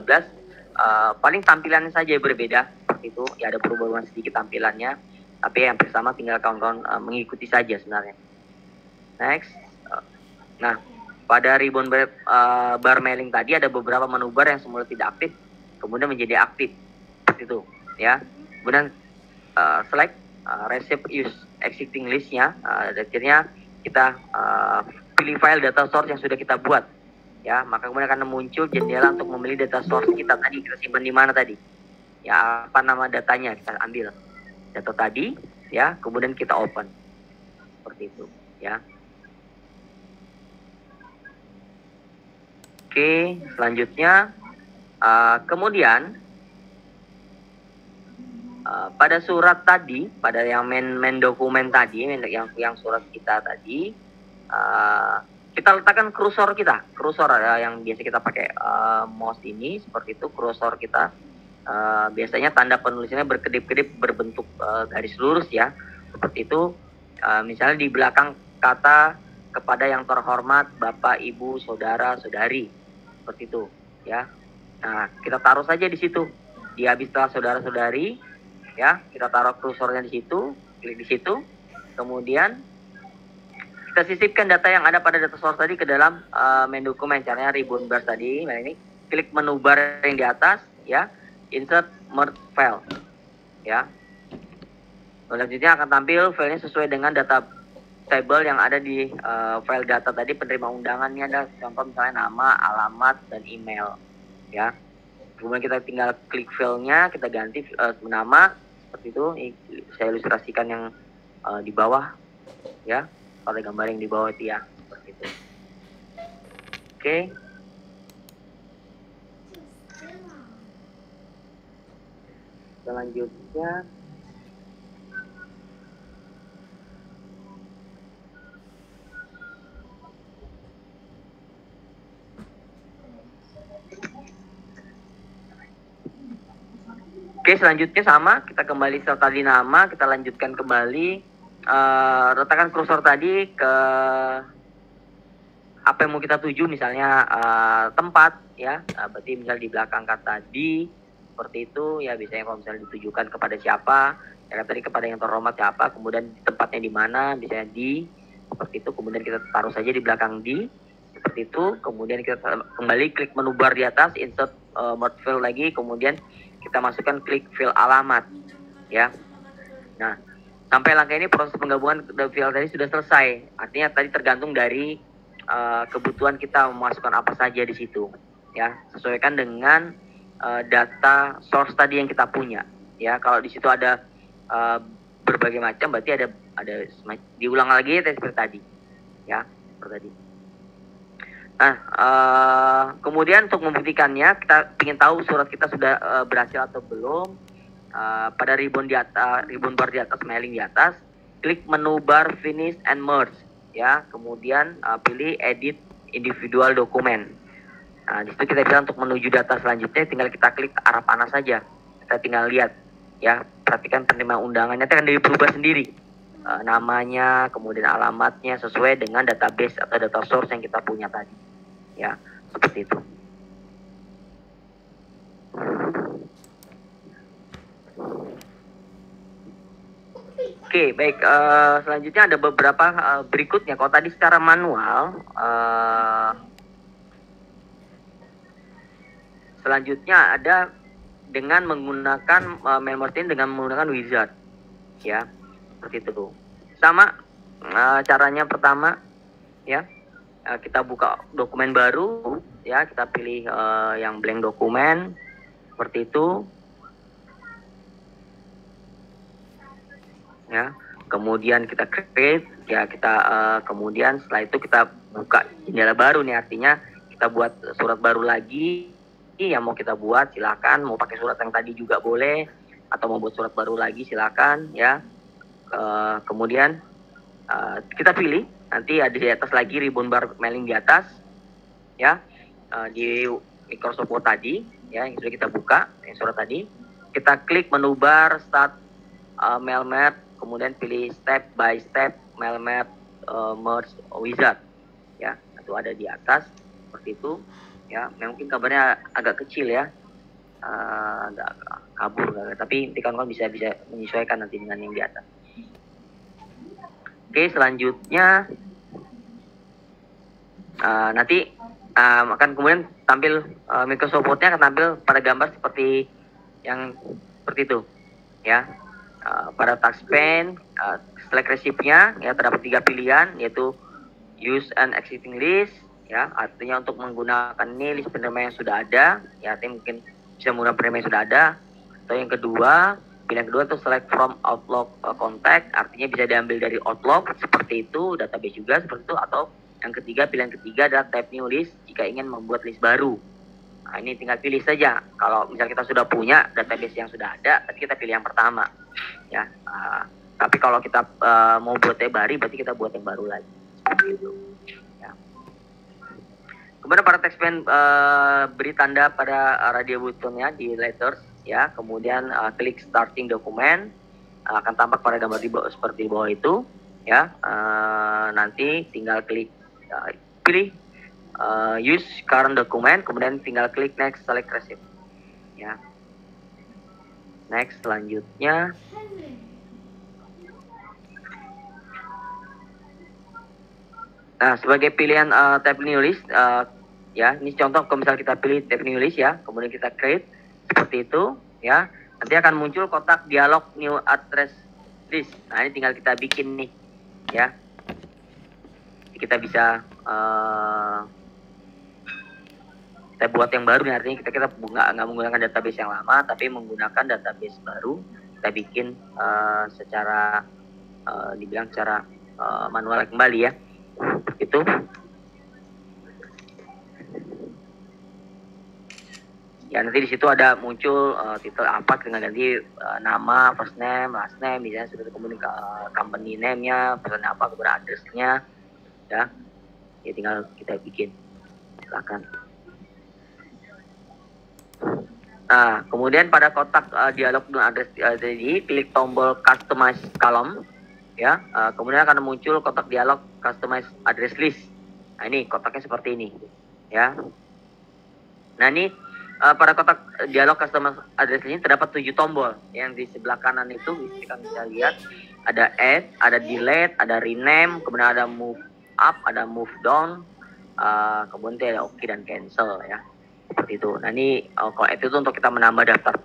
paling tampilannya saja berbeda seperti itu ya, ada perubahan sedikit tampilannya, tapi yang bersama tinggal kawan-kawan mengikuti saja sebenarnya. Next. Nah, pada ribbon bar mailing tadi ada beberapa menu bar yang semula tidak aktif kemudian menjadi aktif seperti itu ya. Kemudian select receive use existing listnya, akhirnya kita pilih file data source yang sudah kita buat ya, maka kemudian akan muncul jendela untuk memilih data source kita tadi, kita simpan di mana tadi ya, apa nama datanya, kita ambil data tadi ya, kemudian kita open seperti itu ya. Oke, selanjutnya kemudian pada surat tadi, pada yang main dokumen tadi, yang surat kita tadi, kita letakkan kursor kita, kursor yang biasa kita pakai mouse ini, seperti itu kursor kita. Biasanya tanda penulisannya berkedip-kedip berbentuk garis lurus ya, seperti itu. Misalnya di belakang kata kepada yang terhormat Bapak, Ibu, Saudara, Saudari, seperti itu ya. Nah, kita taruh saja di situ, di habis setelah saudara-saudari. Ya, kita taruh kursornya di situ, klik di situ, kemudian kita sisipkan data yang ada pada data source tadi ke dalam main dokumen. Caranya ribbon bar tadi, nah ini klik menu bar yang di atas, ya, insert merge file, ya. Selanjutnya akan tampil filenya sesuai dengan data table yang ada di file data tadi. Penerima undangannya ada contoh misalnya nama, alamat, dan email, ya. Kemudian kita tinggal klik filenya, kita ganti nama. Seperti itu, ini saya ilustrasikan yang di bawah ya, pada gambar yang di bawah itu ya, seperti itu. Oke. Selanjutnya selanjutnya sama, kita kembali setelah tadi nama, kita lanjutkan kembali, letakkan kursor tadi ke apa yang mau kita tuju, misalnya tempat ya, berarti misalnya di belakang kata di, seperti itu ya. Biasanya kalau misalnya ditujukan kepada siapa ya, tadi kepada yang terhormat siapa, kemudian tempatnya di mana, misalnya di, seperti itu. Kemudian kita taruh saja di belakang di, seperti itu. Kemudian kita kembali klik menu bar di atas, insert merge file lagi, kemudian kita masukkan klik file alamat ya. Nah, sampai langkah ini proses penggabungan file tadi sudah selesai. Artinya tadi tergantung dari kebutuhan kita memasukkan apa saja di situ ya, sesuaikan dengan data source tadi yang kita punya ya. Kalau di situ ada berbagai macam, berarti ada diulang lagi seperti tadi ya, seperti tadi. Nah, kemudian untuk membuktikannya, kita ingin tahu surat kita sudah berhasil atau belum. Pada ribbon bar di atas, mailing di atas, klik menu bar finish and merge ya. Kemudian pilih edit individual dokumen. Nah, di situ kita bisa untuk menuju data selanjutnya, tinggal kita klik arah panah saja. Kita tinggal lihat ya, perhatikan penerima undangannya itu akan berubah sendiri. Namanya, kemudian alamatnya sesuai dengan database atau data source yang kita punya tadi ya, seperti itu. Oke, baik. Selanjutnya ada beberapa berikutnya. Kalau tadi secara manual, selanjutnya ada dengan menggunakan mail merchant dengan menggunakan wizard, ya, seperti itu. Sama caranya pertama, ya, kita buka dokumen baru, ya, kita pilih yang blank dokumen, seperti itu. Ya, kemudian kita create, ya, kita kemudian setelah itu kita buka jendela baru nih, artinya kita buat surat baru lagi yang mau kita buat, silakan. Mau pakai surat yang tadi juga boleh, atau mau buat surat baru lagi silakan, ya. Kemudian kita pilih, nanti ada di atas lagi ribbon bar mailing di atas, ya, di Microsoft Word tadi, ya, yang sudah kita buka, yang surat tadi. Kita klik menu bar start mail map, kemudian pilih step by step mail map merge wizard, ya, itu ada di atas seperti itu, ya. Mungkin kabarnya agak kecil, ya, agak kabur, tapi nanti kawan-kawan bisa menyesuaikan nanti dengan yang di atas. Oke, selanjutnya nanti akan kemudian tampil Microsoft Word-nya akan tampil pada gambar seperti yang seperti itu, ya. Pada touchpad select receipt-nya, ya, terdapat 3 pilihan, yaitu use an existing list, ya, artinya untuk menggunakan ini list penerima yang sudah ada, ya, artinya mungkin bisa menggunakan penerima yang sudah ada. Atau yang kedua, pilihan kedua itu select from Outlook contact, artinya bisa diambil dari Outlook seperti itu, database juga seperti itu. Atau yang ketiga, pilihan ketiga adalah type new list jika ingin membuat list baru. Nah, ini tinggal pilih saja. Kalau misalnya kita sudah punya database yang sudah ada, berarti kita pilih yang pertama, ya. Tapi kalau kita mau buat yang baru, berarti kita buat yang baru lagi, seperti itu, ya. Kemudian pada text beri tanda pada radio buttonnya di letters, ya. Kemudian klik starting document, akan tampak pada gambar di bawah, seperti di bawah itu, ya. Nanti tinggal klik pilih use current document, kemudian tinggal klik next, select receipt, ya. Next, selanjutnya sebagai pilihan tab new list, ya, ini contoh kalau misalnya kita pilih tab new list, ya, kemudian kita create seperti itu, ya, nanti akan muncul kotak dialog new address list. Nah, ini tinggal kita bikin nih, ya. Kita bisa kita buat yang baru nih, artinya kita nggak menggunakan database yang lama, tapi menggunakan database baru. Kita bikin secara dibilang secara manual kembali, ya, itu. Ya, nanti di situ ada muncul titel apa dengan ganti nama, first name, last name, misalnya seperti kemudian company name-nya, pesan apa, kemudian address-nya, ya. Ya, tinggal kita bikin, silakan. Nah, kemudian pada kotak dialog dengan address tadi, klik tombol customize column, ya. Kemudian akan muncul kotak dialog customize address list. Nah, ini kotaknya seperti ini, ya. Nah, ini pada kotak dialog customize address list ini terdapat 7 tombol. Yang di sebelah kanan itu kita bisa lihat ada add, ada delete, ada rename, kemudian ada move up, ada move down, kemudian ada OK dan cancel, ya. Seperti itu. Nah, ini kalau itu untuk kita menambah daftar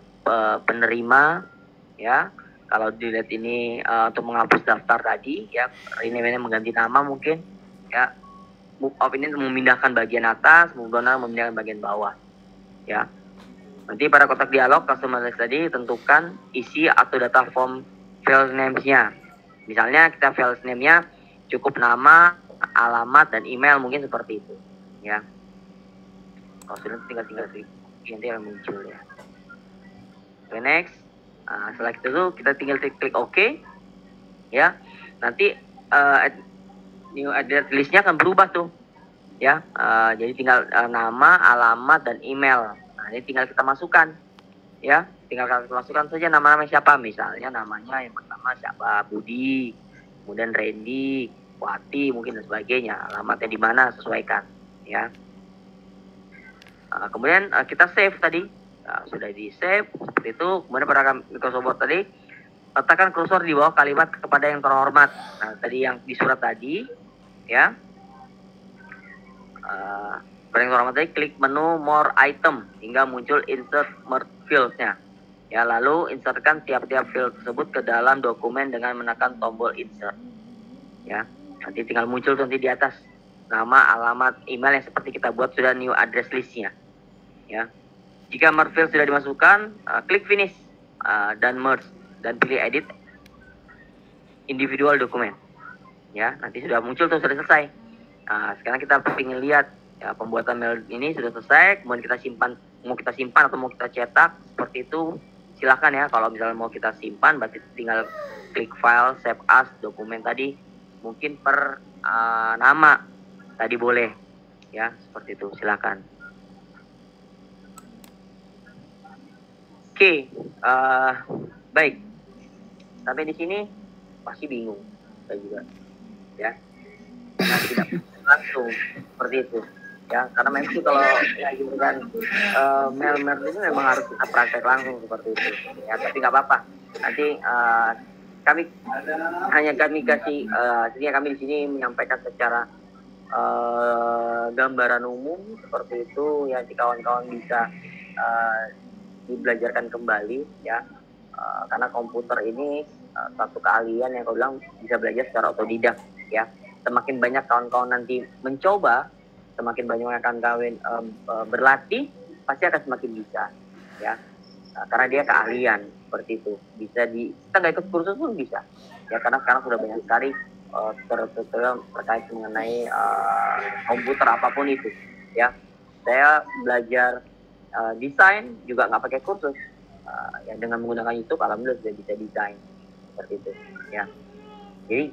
penerima, ya. Kalau delete ini untuk menghapus daftar tadi, ya. Rename-nya mengganti nama mungkin, ya. Move up ini memindahkan bagian atas, move down memindahkan bagian bawah, ya. Nanti pada kotak dialog customer list tadi tentukan isi atau data form field names-nya. Misalnya kita field name-nya cukup nama, alamat, dan email, mungkin seperti itu, ya. Kalau sudah tinggal klik, nanti akan muncul, ya. Oke, next. Setelah itu kita tinggal klik OK, ya. Nanti new address list-nya akan berubah tuh, ya. Jadi tinggal nama, alamat, dan email. Nah, ini tinggal kita masukkan, ya. Tinggal kita masukkan saja nama-nama siapa, misalnya namanya yang pertama siapa, Budi, kemudian Randy, Wati, mungkin dan sebagainya. Alamatnya di mana, sesuaikan, ya. Kemudian kita save tadi, sudah di save seperti itu. Kemudian pada Microsoft Word tadi letakkan kursor di bawah kalimat kepada yang terhormat. Nah, tadi yang di surat tadi, ya. Kepada yang terhormat tadi, klik menu More Item hingga muncul Insert Merge Fields-nya. Ya, lalu insertkan tiap-tiap field tersebut ke dalam dokumen dengan menekan tombol Insert. Ya, nanti tinggal muncul nanti di atas nama, alamat, email yang seperti kita buat sudah new address list-nya. Ya. Jika merge field sudah dimasukkan, klik finish dan merge dan pilih edit individual dokumen. Ya, nanti sudah muncul tuh, sudah selesai. Nah, sekarang kita ingin lihat ya, pembuatan mail ini sudah selesai. Kemudian kita simpan, mau kita simpan atau mau kita cetak seperti itu, silakan ya. Kalau misalnya mau kita simpan, berarti tinggal klik file, save as, dokumen tadi mungkin per nama tadi boleh ya, seperti itu, silakan. Oke, baik. Sampai di sini pasti bingung, saya juga, ya. Karena tidak langsung seperti itu, ya. Karena memang kalau ya gitu kan, mail itu memang harus kita praktek langsung seperti itu, ya. Tapi nggak apa-apa. Nanti kami kasih, jadi kami di sini menyampaikan secara gambaran umum seperti itu, ya. Jadi kawan-kawan bisa dibelajarkan kembali, ya. Karena komputer ini satu keahlian yang kau bilang bisa belajar secara otodidak, ya. Semakin banyak kawan-kawan nanti mencoba, semakin banyak akan kawin berlatih, pasti akan semakin bisa, ya. Karena dia keahlian seperti itu, bisa kita nggak ikut kursus pun bisa, ya. Karena sekarang sudah banyak sekali tutorial terkait mengenai komputer apapun itu, ya. Saya belajar desain juga nggak pakai kursus, ya, dengan menggunakan YouTube alhamdulillah sudah bisa desain seperti itu, ya. Jadi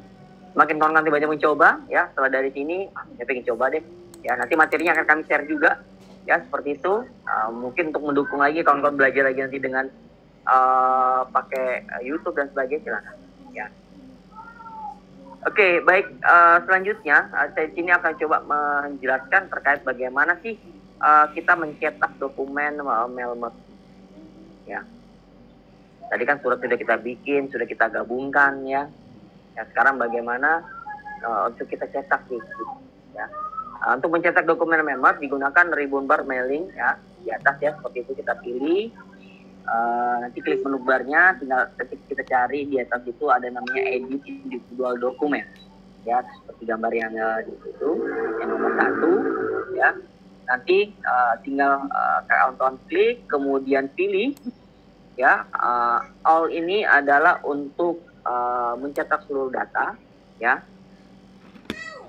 semakin kawan nanti banyak mencoba, ya, setelah dari sini saya pengen coba deh, ya. Nanti materinya akan kami share juga, ya, seperti itu. Mungkin untuk mendukung lagi kawan-kawan belajar lagi nanti dengan pakai YouTube dan sebagainya, silakan, ya. Oke, baik. Selanjutnya saya di sini akan coba menjelaskan terkait bagaimana sih kita mencetak dokumen mail, ya. Tadi kan surat sudah kita bikin, sudah kita gabungkan, ya. Ya, sekarang bagaimana untuk kita cetak sih, ya. Untuk mencetak dokumen member digunakan ribbon bar mailing, ya, di atas, ya, seperti itu. Kita pilih, nanti klik menu barnya, tinggal kita cari di atas itu ada namanya edit individual dokumen, ya, seperti gambar yang di situ, yang nomor 1, ya. Nanti tinggal kawan-kawan klik, kemudian pilih, ya. All ini adalah untuk mencetak seluruh data, ya.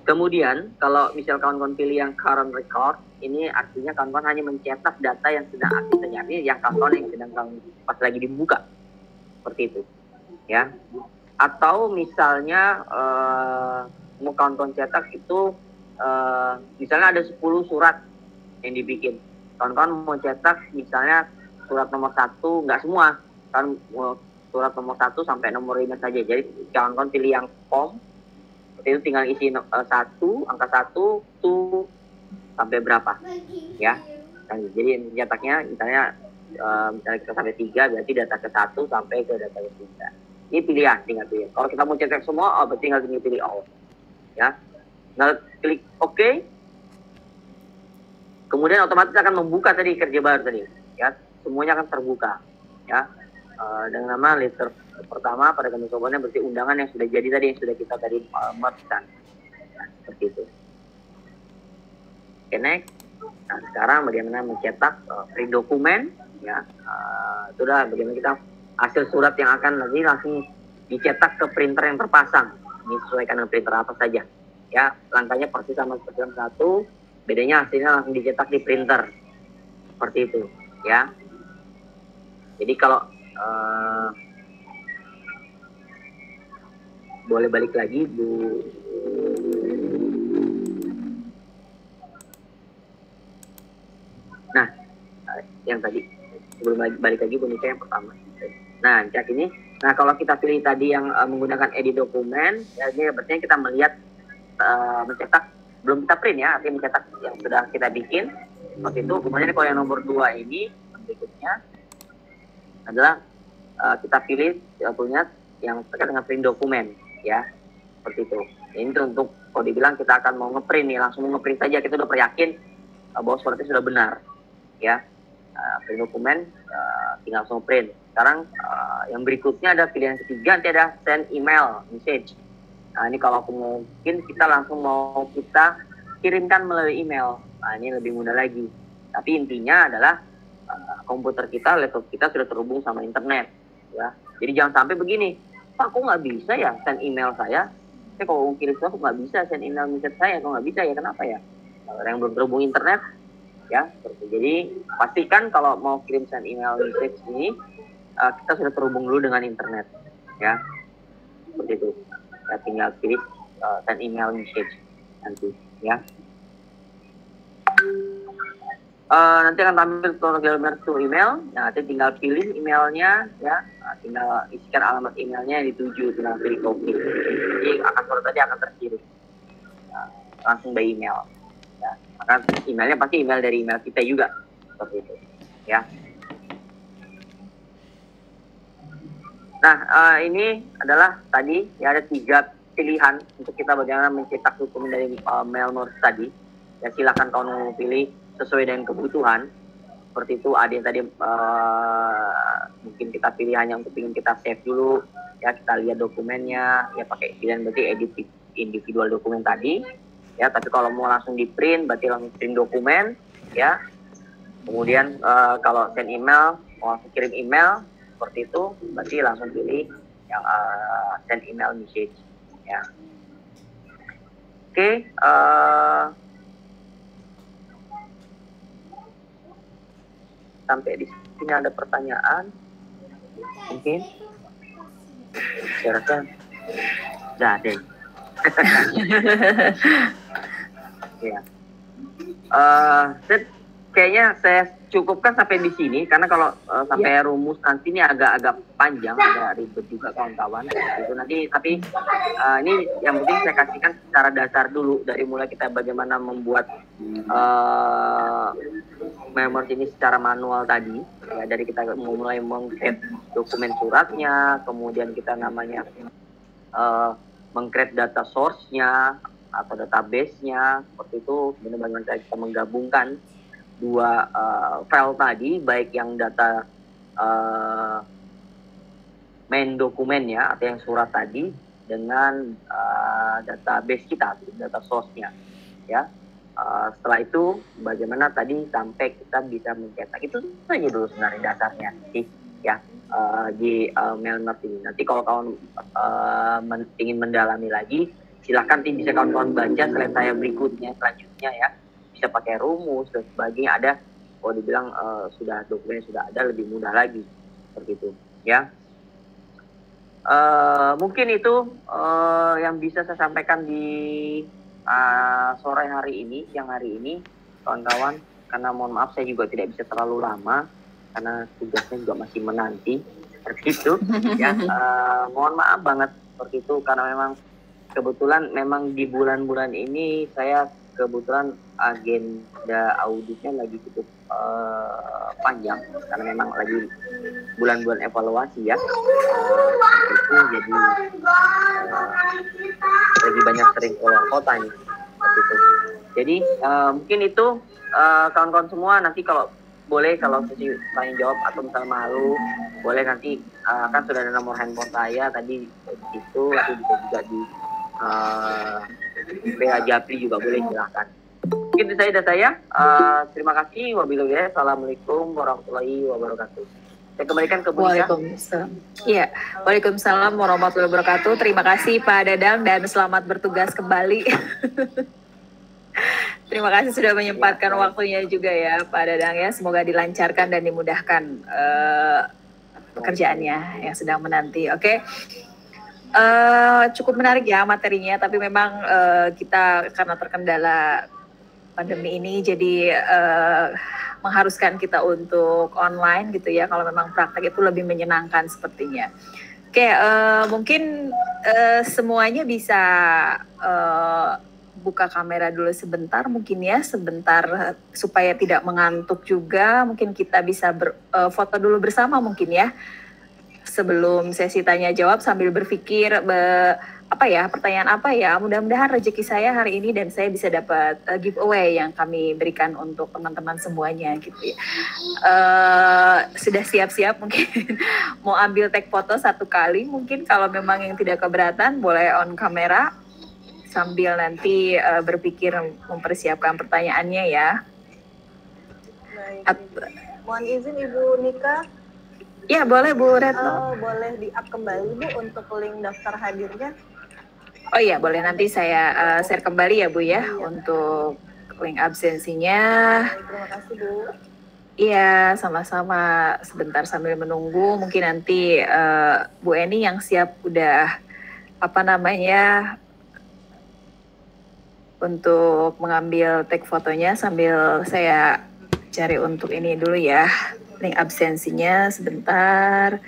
Kemudian kalau misal kawan-kawan pilih yang current record, ini artinya kawan-kawan hanya mencetak data yang sedang aktif saja, yang kawan-kawan yang sedang pas lagi dibuka, seperti itu, ya. Atau misalnya mau kawan-kawan cetak itu misalnya ada 10 surat yang dibikin, kawan-kawan mau cetak misalnya surat nomor 1, nggak semua kan, surat nomor 1 sampai nomor 5 saja. Jadi kawan-kawan pilih yang form, itu tinggal isi 1, angka 1 tuh sampai berapa, ya. Nah, jadi cetaknya misalnya kita sampai 3, berarti data ke 1 sampai ke data ke 3. Ini pilihan, tinggal pilih. Kalau kita mau cetak semua, berarti tinggal pilih all, ya. Nah, klik OK. Kemudian otomatis akan membuka tadi kerja baru tadi, ya. Semuanya akan terbuka, ya. Dengan nama letter pertama pada kami sobatnya berarti undangan yang sudah jadi tadi, yang sudah kita tadi mergekan, nah, seperti itu. Oke, next. Nah, sekarang bagaimana mencetak print dokumen, ya. Sudah bagaimana kita hasil surat yang akan nanti langsung dicetak ke printer yang terpasang, disesuaikan dengan printer apa saja, ya. Langkahnya persis sama seperti yang 1, bedanya hasilnya langsung dicetak di printer, seperti itu, ya. Jadi kalau boleh balik lagi, Bu. Nah, yang tadi sebelum balik lagi Bu Nika yang pertama. Nah, cek ini. Nah, kalau kita pilih tadi yang menggunakan edit dokumen, ya, ini berarti kita melihat mencetak, belum kita print, ya, artinya mencetak yang sudah kita bikin seperti itu. Kemudian kalau yang nomor 2 ini berikutnya adalah kita pilih punya yang terkait dengan print dokumen, ya, seperti itu. Ini untuk kalau dibilang kita akan mau ngeprint nih, langsung ngeprint saja, kita udah yakin bahwa suratnya sudah benar, ya. Print dokumen, tinggal langsung print. Sekarang yang berikutnya ada pilihan ketiga, nanti ada send email message. Nah, ini kalau aku mungkin kita langsung mau kita kirimkan melalui email. Nah, ini lebih mudah lagi. Tapi intinya adalah komputer kita, laptop kita sudah terhubung sama internet, ya. Jadi jangan sampai begini, Pak, kok nggak bisa ya send email saya? Saya kalau kirim surat nggak bisa send email message saya, kok nggak bisa ya, kenapa ya? Kalau yang belum terhubung internet, ya, seperti. Jadi pastikan kalau mau kirim send email message ini kita sudah terhubung dulu dengan internet, ya, seperti itu. Ya, tinggal pilih send email message nanti, ya. Nanti akan tampil tutorial to email. Nah, nanti tinggal pilih emailnya, ya, tinggal isikan alamat emailnya yang dituju, tinggal pilih copy. Jadi surat tadi akan terkirim langsung by email. Ya, maka emailnya pasti email dari email kita juga, seperti itu, ya. Nah, ini adalah tadi ya, ada 3 pilihan untuk kita bagaimana mencetak dokumen dari Mailmerge tadi. Ya, silakan kamu pilih sesuai dengan kebutuhan. Seperti itu, ada yang tadi mungkin kita pilih hanya untuk ingin kita save dulu, ya, kita lihat dokumennya, ya, pakai pilihan berarti edit individual dokumen tadi, ya. Tapi kalau mau langsung di print berarti langsung print dokumen, ya. Kemudian kalau send email, mau langsung kirim email seperti itu, berarti langsung pilih yang send email message, ya. Oke, sampai di sini ada pertanyaan mungkin? Saya rasa nggak ada. Ya. Kayaknya saya cukupkan sampai di sini karena kalau sampai rumus nanti ini agak panjang, agak ribet juga kawan-kawan. Itu nanti, tapi ini yang penting saya kasihkan secara dasar dulu dari mulai kita bagaimana membuat Mailmerge ini secara manual tadi, ya, dari kita mulai meng-create dokumen suratnya, kemudian kita namanya meng-create data source-nya atau database-nya, seperti itu. Kemudian bagaimana kita menggabungkan 2 file tadi, baik yang data main dokumennya atau yang surat tadi dengan database kita, data source-nya, ya. Setelah itu bagaimana tadi sampai kita bisa mencetak, itu saja dulu sebenarnya dasarnya sih, ya, di Mailmerge ini. Nanti kalau kawan ingin mendalami lagi, silahkan bisa kawan-kawan baca slide saya berikutnya, selanjutnya, ya. Bisa pakai rumus dan sebagainya, ada kalau dibilang sudah dokumen sudah ada, lebih mudah lagi, seperti itu, ya. Mungkin itu yang bisa saya sampaikan di sore hari ini, siang hari ini, kawan-kawan. Karena mohon maaf saya juga tidak bisa terlalu lama karena tugasnya juga masih menanti, seperti itu, ya. Mohon maaf banget seperti itu karena memang kebetulan memang di bulan-bulan ini saya kebetulan agenda auditnya lagi cukup panjang karena memang lagi bulan-bulan evaluasi, ya. Itu jadi lagi banyak sering keluar kota nih, gitu. Jadi mungkin itu kawan-kawan semua, nanti kalau boleh kalau sesi tanya jawab atau misalnya malu, boleh nanti kan sudah ada nomor handphone saya tadi di situ, nanti bisa juga di PH Japri juga boleh, silahkan. Mungkin itu saja dari saya. Terima kasih. Wabillahi. Assalamualaikum warahmatullahi wabarakatuh. Saya kembalikan ke Bu Nika. Waalaikumsalam. Iya, Waalaikumsalam warahmatullahi wabarakatuh. Terima kasih Pak Dadang dan selamat bertugas kembali. Terima kasih sudah menyempatkan waktunya juga ya Pak Dadang, ya. Semoga dilancarkan dan dimudahkan pekerjaannya yang sedang menanti. Oke. Cukup menarik ya materinya, tapi memang kita karena terkendala pandemi ini jadi mengharuskan kita untuk online gitu ya. Kalau memang praktek itu lebih menyenangkan sepertinya. Oke, mungkin semuanya bisa buka kamera dulu sebentar mungkin ya, sebentar supaya tidak mengantuk juga. Mungkin kita bisa foto dulu bersama mungkin ya. sebelum sesi tanya jawab sambil berpikir pertanyaan apa ya, mudah-mudahan rezeki saya hari ini dan saya bisa dapat giveaway yang kami berikan untuk teman-teman semuanya gitu ya. Sudah siap-siap mungkin mau ambil tag foto 1 kali, mungkin kalau memang yang tidak keberatan boleh on kamera sambil nanti berpikir mempersiapkan pertanyaannya ya. Baik, mohon izin Ibu Nika. Ya boleh Bu Retno. Boleh di-up kembali Bu untuk link daftar hadirnya. Oh iya boleh, nanti saya share kembali ya Bu ya untuk link absensinya. Terima kasih Bu. Iya sama-sama, sebentar sambil menunggu mungkin nanti Bu Eni yang siap udah untuk mengambil tag fotonya sambil saya cari untuk ini dulu ya, link absensinya sebentar.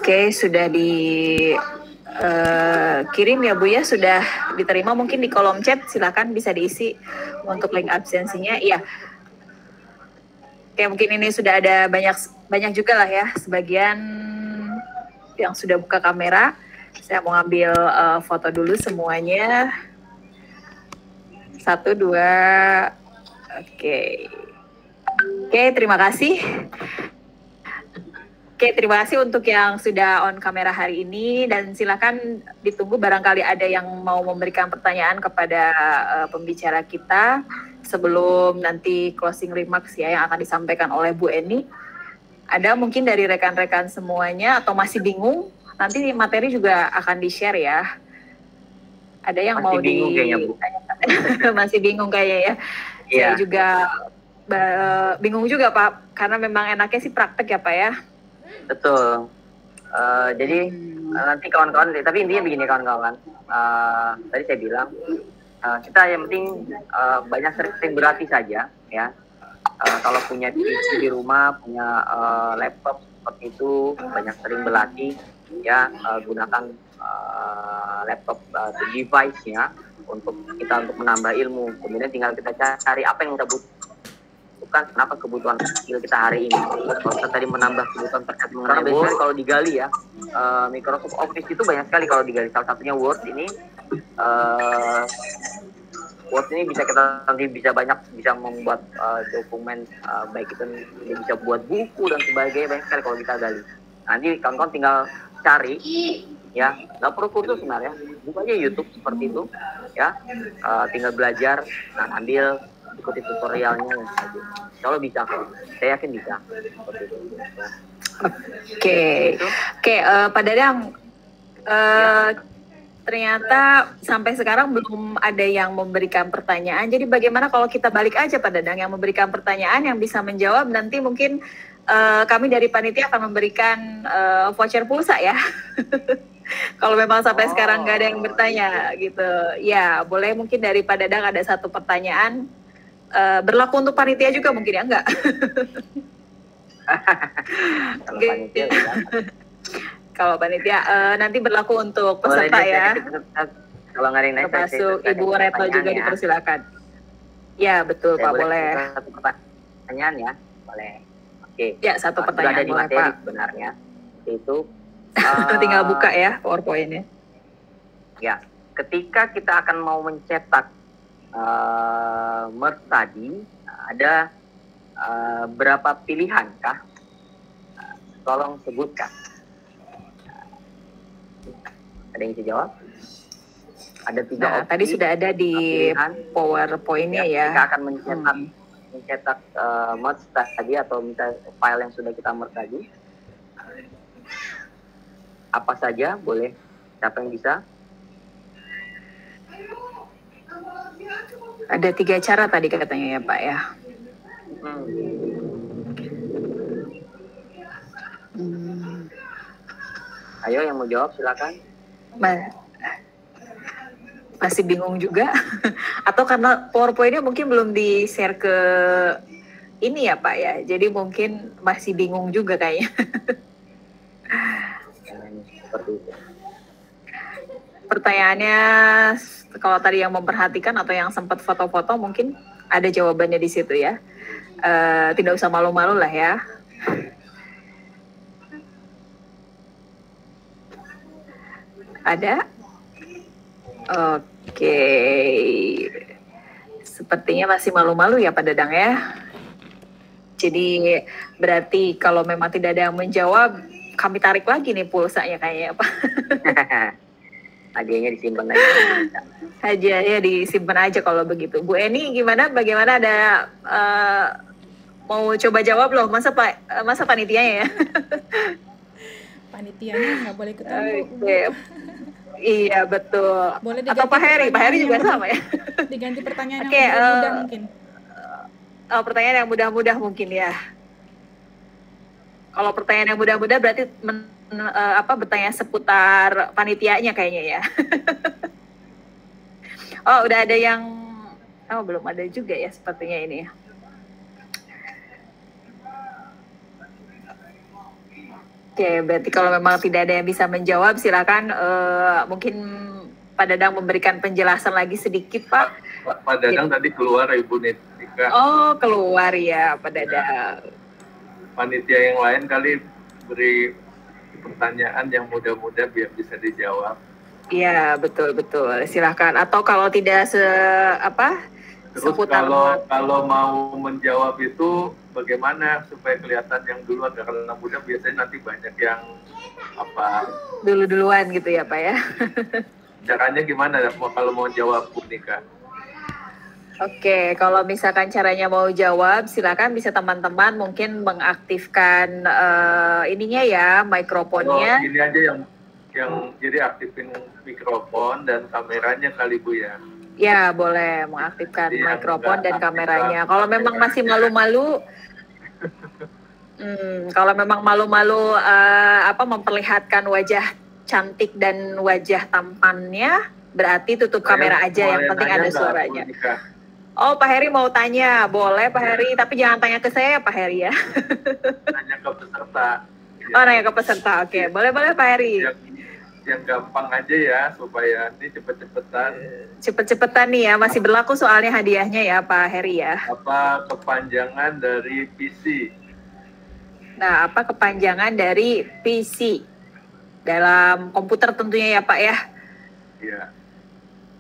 Oke, sudah dikirim ya Bu ya, sudah diterima mungkin di kolom chat, silakan bisa diisi untuk link absensinya. Iya. Oke, mungkin ini sudah ada banyak juga lah ya, sebagian yang sudah buka kamera. Saya mau ngambil foto dulu semuanya. 1, 2, oke. Oke, terima kasih. Oke, terima kasih untuk yang sudah on kamera hari ini dan silakan ditunggu barangkali ada yang mau memberikan pertanyaan kepada pembicara kita sebelum nanti closing remarks ya yang akan disampaikan oleh Bu Eni. Ada mungkin dari rekan-rekan semuanya atau masih bingung? Nanti materi juga akan di-share ya. Ada yang masih mau bingung kayaknya, Bu. Masih bingung kayaknya ya. Iya. Saya juga bingung juga Pak, karena memang enaknya sih praktek ya Pak ya. Betul. Jadi nanti kawan-kawan, tapi intinya begini kawan-kawan. Tadi saya bilang kita yang penting banyak sering berlatih saja ya. Kalau punya PC di rumah, punya laptop seperti itu, banyak sering berlatih ya. Gunakan laptop device-nya untuk menambah ilmu. Kemudian tinggal kita cari apa yang kita butuhkan, kenapa kebutuhan skill kita hari ini. Kalau kita tadi menambah kebutuhan terkait mengenai Word, kalau digali ya, Microsoft Office itu banyak sekali kalau digali. Salah satunya Word ini. Word ini bisa kita nanti bisa membuat dokumen, baik itu bisa buat buku dan sebagainya, banyak sekali kalau kita gali. Nanti kawan-kawan tinggal cari ya, nggak perlu kursus sebenarnya, buka aja YouTube seperti itu ya, tinggal belajar, nah ambil ikuti tutorialnya saja. Kalau bisa, saya yakin bisa. Oke, Pak Dadang, ternyata sampai sekarang belum ada yang memberikan pertanyaan. Jadi bagaimana kalau kita balik aja Pak Dadang yang memberikan pertanyaan, yang bisa menjawab nanti mungkin kami dari panitia akan memberikan voucher pulsa ya. Kalau memang sampai sekarang nggak ada yang bertanya gitu, ya boleh mungkin dari Pak Dadang ada 1 pertanyaan. Berlaku untuk panitia juga mungkin ya, enggak? Kalau panitia nanti berlaku untuk peserta ya. Kalau nggak ada yang termasuk Ibu Retno juga ya. Dipersilakan. Ya betul Pak, boleh. 1 pertanyaan ya, boleh. Oke. Ya 1 pertanyaan ada di boleh materi Pak. Sebenarnya itu tinggal buka ya PowerPoint-nya. Ya, ketika kita akan mau mencetak merge tadi, ada berapa pilihan kah? Tolong sebutkan. Ada yang bisa jawab? Ada 3 opsi. Tadi sudah ada di pilihan. PowerPoint-nya ya. Kita akan mencetak merge tadi atau misalnya file yang sudah kita merge tadi. Apa saja boleh? Siapa yang bisa? Ada 3 cara tadi katanya ya Pak ya. Ayo yang mau jawab silakan. Masih bingung juga. Atau karena PowerPoint-nya mungkin belum di-share ke ini ya Pak ya. Jadi mungkin masih bingung juga kayaknya. Seperti itu. Pertanyaannya, kalau tadi yang memperhatikan atau yang sempat foto-foto mungkin ada jawabannya di situ ya. Tidak usah malu-malu lah ya. Ada? Oke. Sepertinya masih malu-malu ya Pak Dadang ya. Jadi berarti kalau memang tidak ada yang menjawab, kami tarik lagi nih pulsanya kayaknya Pak. Hadiahnya disimpan aja. Hadiahnya disimpan aja kalau begitu. Bu Eni gimana? Bagaimana, ada mau coba jawab loh? Masa panitianya ya? Panitianya nggak boleh ikutan, Bu. Iya betul. Boleh atau Pak Heri juga sama ya. Diganti pertanyaan Oke, yang mudah mungkin. Pertanyaan yang mudah-mudah mungkin ya. Kalau pertanyaan yang mudah-mudah berarti bertanya seputar panitianya kayaknya ya. Oh, udah ada yang belum ada juga ya sepertinya ini ya. Oke, berarti kalau memang tidak ada yang bisa menjawab, silakan mungkin Pak Dadang memberikan penjelasan lagi sedikit, Pak. Pak Dadang tadi keluar, Ibu Nika. Oh, keluar ya, Pak Dadang. Panitia yang lain kali beri pertanyaan yang mudah-mudah biar bisa dijawab. Iya, betul. Silakan. Atau kalau tidak Terus kalau mau menjawab itu bagaimana supaya kelihatan yang duluan, karena mudah biasanya nanti banyak yang duluan gitu ya Pak ya. Caranya gimana kalau mau jawab Bu Nika? Oke, kalau misalkan caranya mau jawab, silakan bisa teman-teman mungkin mengaktifkan ininya ya, mikrofonnya. Ini aja yang jadi aktifin mikrofon dan kameranya kali Bu ya. Ya, boleh mengaktifkan mikrofon dan kameranya. Kalau memang masih malu-malu, memperlihatkan wajah cantik dan wajah tampannya, berarti tutup kamera aja. Yang penting ada suaranya. Oh, Pak Heri mau tanya, boleh Pak Heri, tapi jangan tanya ke saya Pak Heri ya. Nanya ke peserta. Oh, nanya ke peserta, oke. Boleh Pak Heri. Yang gampang aja ya, supaya ini cepet-cepetan. Cepet-cepetan nih ya, masih berlaku soalnya hadiahnya ya Pak Heri ya. Apa kepanjangan dari PC? Nah, apa kepanjangan dari PC? Dalam komputer tentunya ya Pak ya? Iya.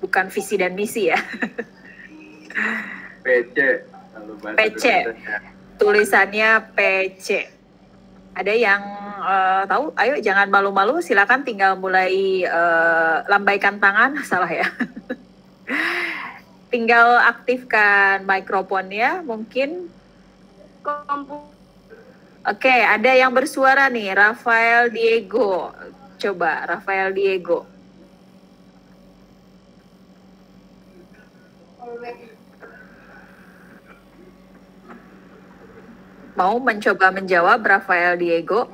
Bukan visi dan misi ya. PC. PC. Tulisannya PC. Ada yang tahu? Ayo jangan malu-malu, silakan tinggal mulai lambaikan tangan, salah ya. Tinggal aktifkan mikrofonnya mungkin. Oke, ada yang bersuara nih, Rafael Diego. Coba Rafael Diego. Mau mencoba menjawab Rafael Diego?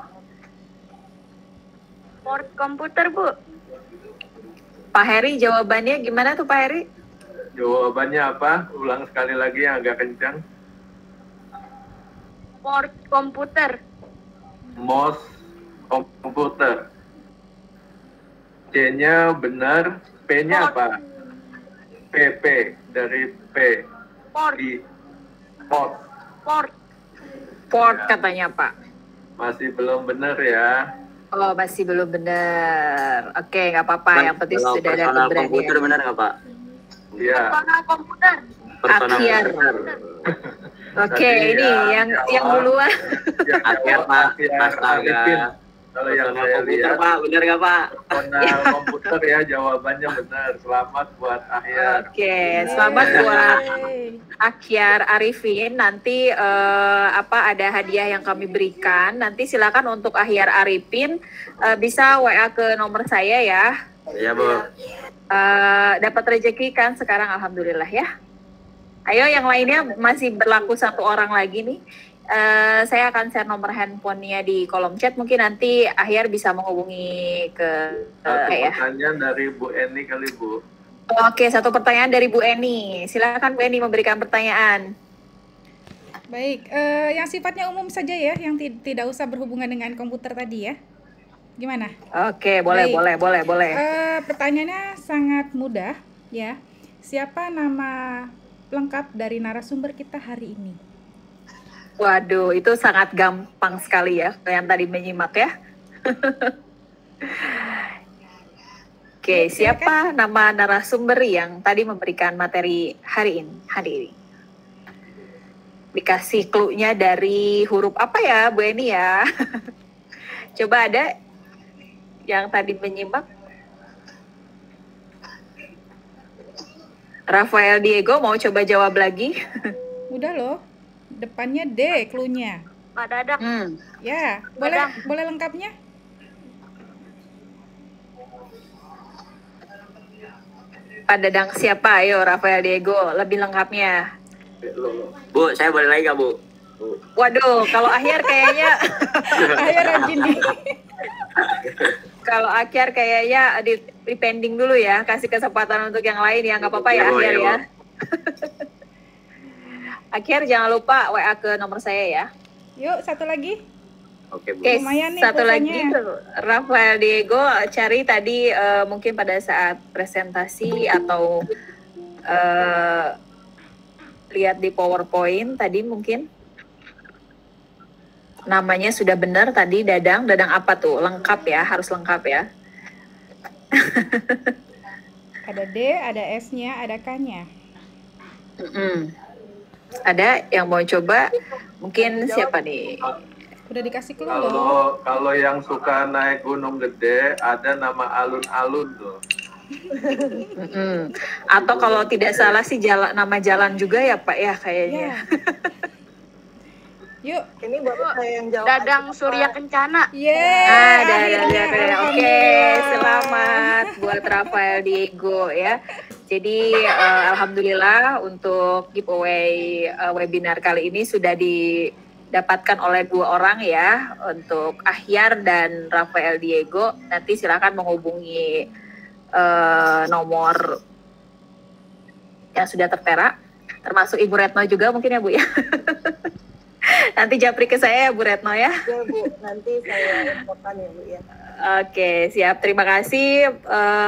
Port komputer, Bu. Pak Heri, jawabannya gimana tuh Pak Heri? Jawabannya apa? Ulang sekali lagi yang agak kencang. Port komputer. Mouse komputer. C-nya benar, P-nya apa? PP dari P. Port. Port. Port. Port katanya Pak. Masih belum benar ya. Oh, masih belum benar. Oke, nggak apa-apa. Yang penting sudah ada keberanian. Komputer benar nggak Pak? Iya. Personal komputer. Akhir. Oke, ini yang duluan. Akhir Pak. Astaga. Kalau yang saya komputer lihat, Pak, benar nggak Pak? personal komputer ya, jawabannya benar. Selamat buat Ahyar. Oke, selamat buat Ahyar Arifin. Nanti ada hadiah yang kami berikan. Nanti silakan untuk Ahyar Arifin bisa WA ke nomor saya ya. Iya Bu. Dapat rezeki kan sekarang, alhamdulillah ya. Ayo yang lainnya masih berlaku satu orang lagi nih. Saya akan share nomor handphonenya di kolom chat. Mungkin nanti Ahyar bisa menghubungi ke Satu pertanyaan dari Bu Eni kali Bu. Oke, satu pertanyaan dari Bu Eni. Silakan Bu Eni memberikan pertanyaan. Baik, yang sifatnya umum saja ya, yang tidak usah berhubungan dengan komputer tadi ya. Gimana? Oke, boleh. Pertanyaannya sangat mudah ya. Siapa nama lengkap dari narasumber kita hari ini. Waduh, itu sangat gampang sekali ya, yang tadi menyimak ya. Oke, siapa nama narasumber yang tadi memberikan materi hari ini? Dikasih clue-nya dari huruf apa ya, Bu Eni ya? Coba ada yang tadi menyimak? Rafael Diego mau coba jawab lagi? Udah loh, depannya D clue-nya. Pak Dadang. Ya, boleh lengkapnya? Pak Dadang siapa? Ayo Rafael Diego, lebih lengkapnya. Bu, saya boleh lagi nggak, Bu? Waduh, kalau akhir kayaknya Ayo rajin nih. kalau akhir kayaknya di pending dulu ya, kasih kesempatan untuk yang lain ya, nggak apa-apa ya, akhir ya. Akhir jangan lupa WA ke nomor saya ya. Yuk, satu lagi. Oke, Bu. Oke, Lumayan nih satu lagi pulsanya. Rafael Diego cari tadi mungkin pada saat presentasi atau lihat di PowerPoint tadi mungkin namanya sudah benar tadi. Dadang apa tuh? Lengkap ya, harus lengkap ya. Ada D, ada S-nya, ada K-nya. Ada yang mau coba? Mungkin siapa nih? Udah dikasih clue loh. Kalau yang suka naik gunung gede, ada nama alun-alun tuh. Atau kalau tidak salah sih nama jalan juga ya Pak ya kayaknya. Yuk. Ini baru saya yang jawab. Dadang Surya Kencana. Oke, selamat buat Rafael Diego ya. Jadi alhamdulillah untuk giveaway webinar kali ini sudah didapatkan oleh 2 orang ya, untuk Ahyar dan Rafael Diego. Nanti silakan menghubungi nomor yang sudah tertera, termasuk Ibu Retno juga mungkin ya Bu ya. Nanti japri ke saya ya Bu Retno ya. Ya Bu, nanti saya infokan ya Bu ya. Oke, siap. Terima kasih.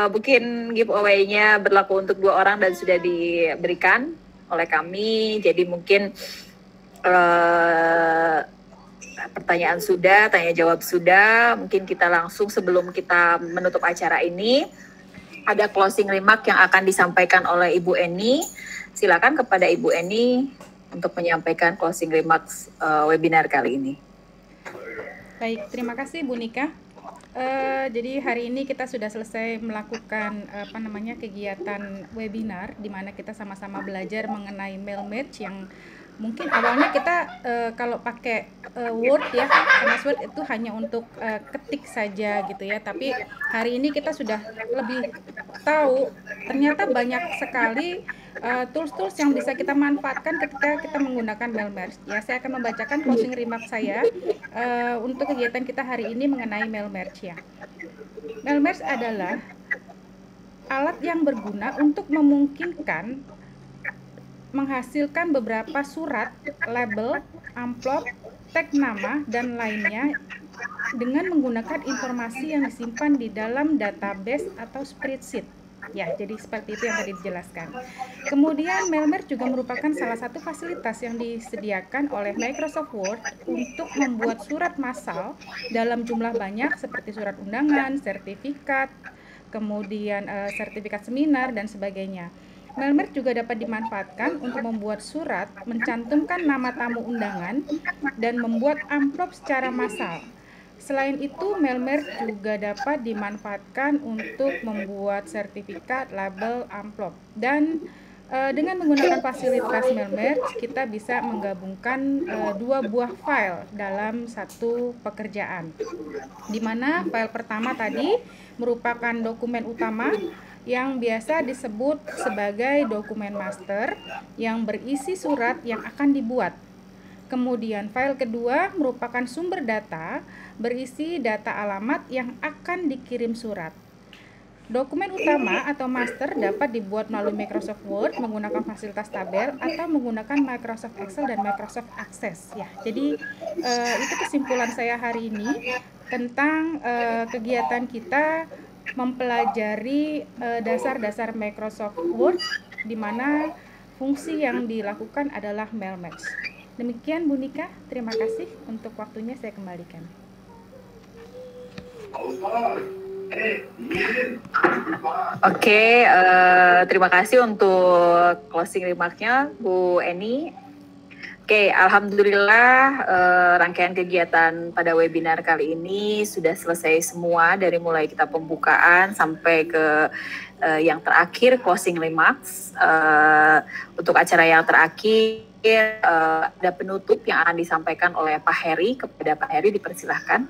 Mungkin giveaway-nya berlaku untuk 2 orang dan sudah diberikan oleh kami. Jadi mungkin pertanyaan sudah, tanya jawab sudah. Mungkin kita langsung sebelum kita menutup acara ini, ada closing remark yang akan disampaikan oleh Ibu Eni. Silakan kepada Ibu Eni untuk menyampaikan closing remarks webinar kali ini. Baik, terima kasih Bu Nika. Jadi hari ini kita sudah selesai melakukan kegiatan webinar di mana kita sama-sama belajar mengenai mail match yang mungkin awalnya kita kalau pakai Word ya, MS Word itu hanya untuk ketik saja gitu ya, tapi hari ini kita sudah lebih tahu ternyata banyak sekali tools-tools yang bisa kita manfaatkan ketika kita menggunakan mail match ya. Saya akan membacakan closing remark saya untuk kegiatan kita hari ini mengenai mail match ya. Mail match adalah alat yang berguna untuk memungkinkan menghasilkan beberapa surat, label, amplop, tag nama, dan lainnya dengan menggunakan informasi yang disimpan di dalam database atau spreadsheet. Ya, jadi seperti itu yang tadi dijelaskan. Kemudian MailMatch juga merupakan salah satu fasilitas yang disediakan oleh Microsoft Word untuk membuat surat massal dalam jumlah banyak seperti surat undangan, sertifikat, kemudian sertifikat seminar, dan sebagainya. MailMatch juga dapat dimanfaatkan untuk membuat surat, mencantumkan nama tamu undangan, dan membuat amplop secara massal. Selain itu, MailMatch juga dapat dimanfaatkan untuk membuat sertifikat, label, amplop. Dan dengan menggunakan fasilitas MailMatch, kita bisa menggabungkan 2 buah file dalam satu pekerjaan. Di mana file pertama tadi merupakan dokumen utama yang biasa disebut sebagai dokumen master yang berisi surat yang akan dibuat. Kemudian file kedua merupakan sumber data berisi data alamat yang akan dikirim surat. Dokumen utama atau master dapat dibuat melalui Microsoft Word menggunakan fasilitas tabel atau menggunakan Microsoft Excel dan Microsoft Access ya. Jadi itu kesimpulan saya hari ini tentang kegiatan kita mempelajari dasar-dasar Microsoft Word, di mana fungsi yang dilakukan adalah mail match. Demikian Bu Nika, terima kasih untuk waktunya, saya kembalikan. Oke, terima kasih untuk closing remark-nya Bu Eni. Oke, alhamdulillah rangkaian kegiatan pada webinar kali ini sudah selesai semua, dari mulai kita pembukaan sampai ke yang terakhir closing remarks. Untuk acara yang terakhir ada penutup yang akan disampaikan oleh Pak Heri. Kepada Pak Heri dipersilahkan.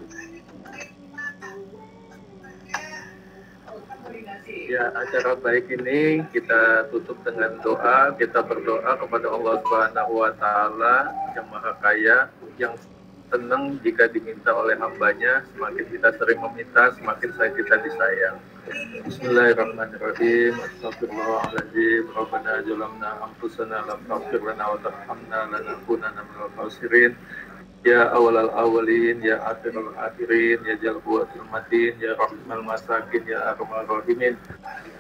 Ya, acara baik ini kita tutup dengan doa. Kita berdoa kepada Allah Subhanahu wa Ta'ala yang Maha Kaya, yang senang jika diminta oleh hambanya. Semakin kita sering meminta, semakin kita disayang. Bismillahirrahmanirrahim. Astagfirullahaladzim. Rabbana zalamna anfusana lam taghfir lana wa tarhamna lanakunanna minal khasirin. Ya awalal awalin, ya akhirul akhirin, ya jalbuatul matin, ya rahmal masakin, ya arhamar rahimin.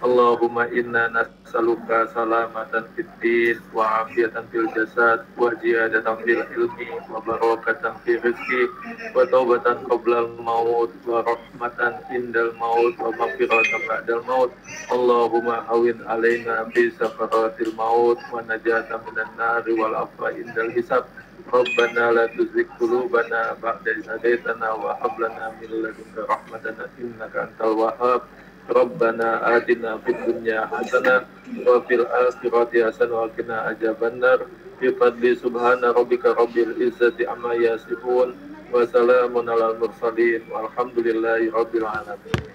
Allahumma inna nas'aluka salamatan fid din wa afiatan fil jasad wa ziyadatan fil ilmi wa barakatan fil rizqi wa taubatan qablal maut wa rahmatan indal maut wa maghfiratan ba'dal maut. Allahumma hawin alaina bi sakaratil maut wa najatan minan nari wal afwa indal hisab. Rabbana la tuzigh qulubana ba'da idh hadaytana wa hab lana min ladunka rahmatan innaka antal wahhab. Rabbana atina fid dunya hasanah wa fil akhirati hasanah wa qina adzabannar. Bi fadli subhana rabbika rabbil izzati amma yasifun wa salamun alal mursalin walhamdulillahi rabbil alamin.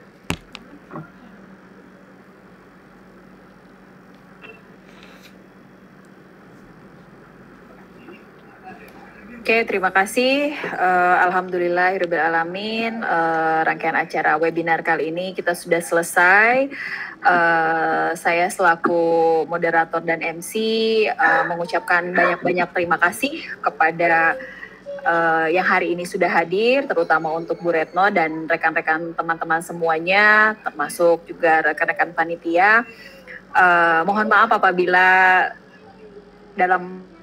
Oke, terima kasih. Alhamdulillahirabbil alamin. Rangkaian acara webinar kali ini kita sudah selesai. Saya selaku moderator dan MC mengucapkan banyak-banyak terima kasih kepada yang hari ini sudah hadir, terutama untuk Bu Retno dan rekan-rekan teman-teman semuanya, termasuk juga rekan-rekan panitia. Mohon maaf apabila dalam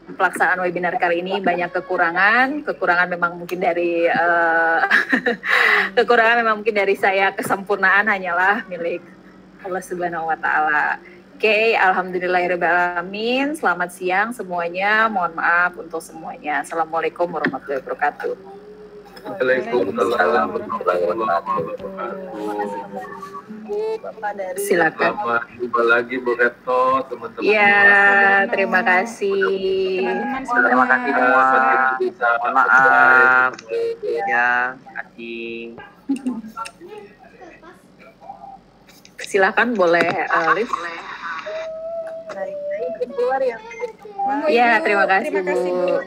pelaksanaan webinar kali ini banyak kekurangan memang mungkin dari saya, kesempurnaan hanyalah milik Allah Subhanahu wa Ta'ala. Oke, alhamdulillahirrahmanirrahim. Selamat siang semuanya, mohon maaf untuk semuanya. Assalamualaikum warahmatullahi wabarakatuh. Waalaikumsalam warahmatullahi wabarakatuh. Silakan. Selamat jumpa lagi Bu Retno, teman-teman. Ya, terima kasih. Terima kasih semua. Maaf. Ya, kasih. Silakan boleh live. Keluar ya. Ya, terima kasih Bu.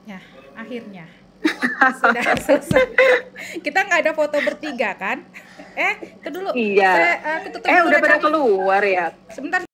Ya, akhirnya sudah selesai. Kita nggak ada foto bertiga kan? Itu dulu. Iya. Aku tutup dulu udah pada keluar ya. Sebentar.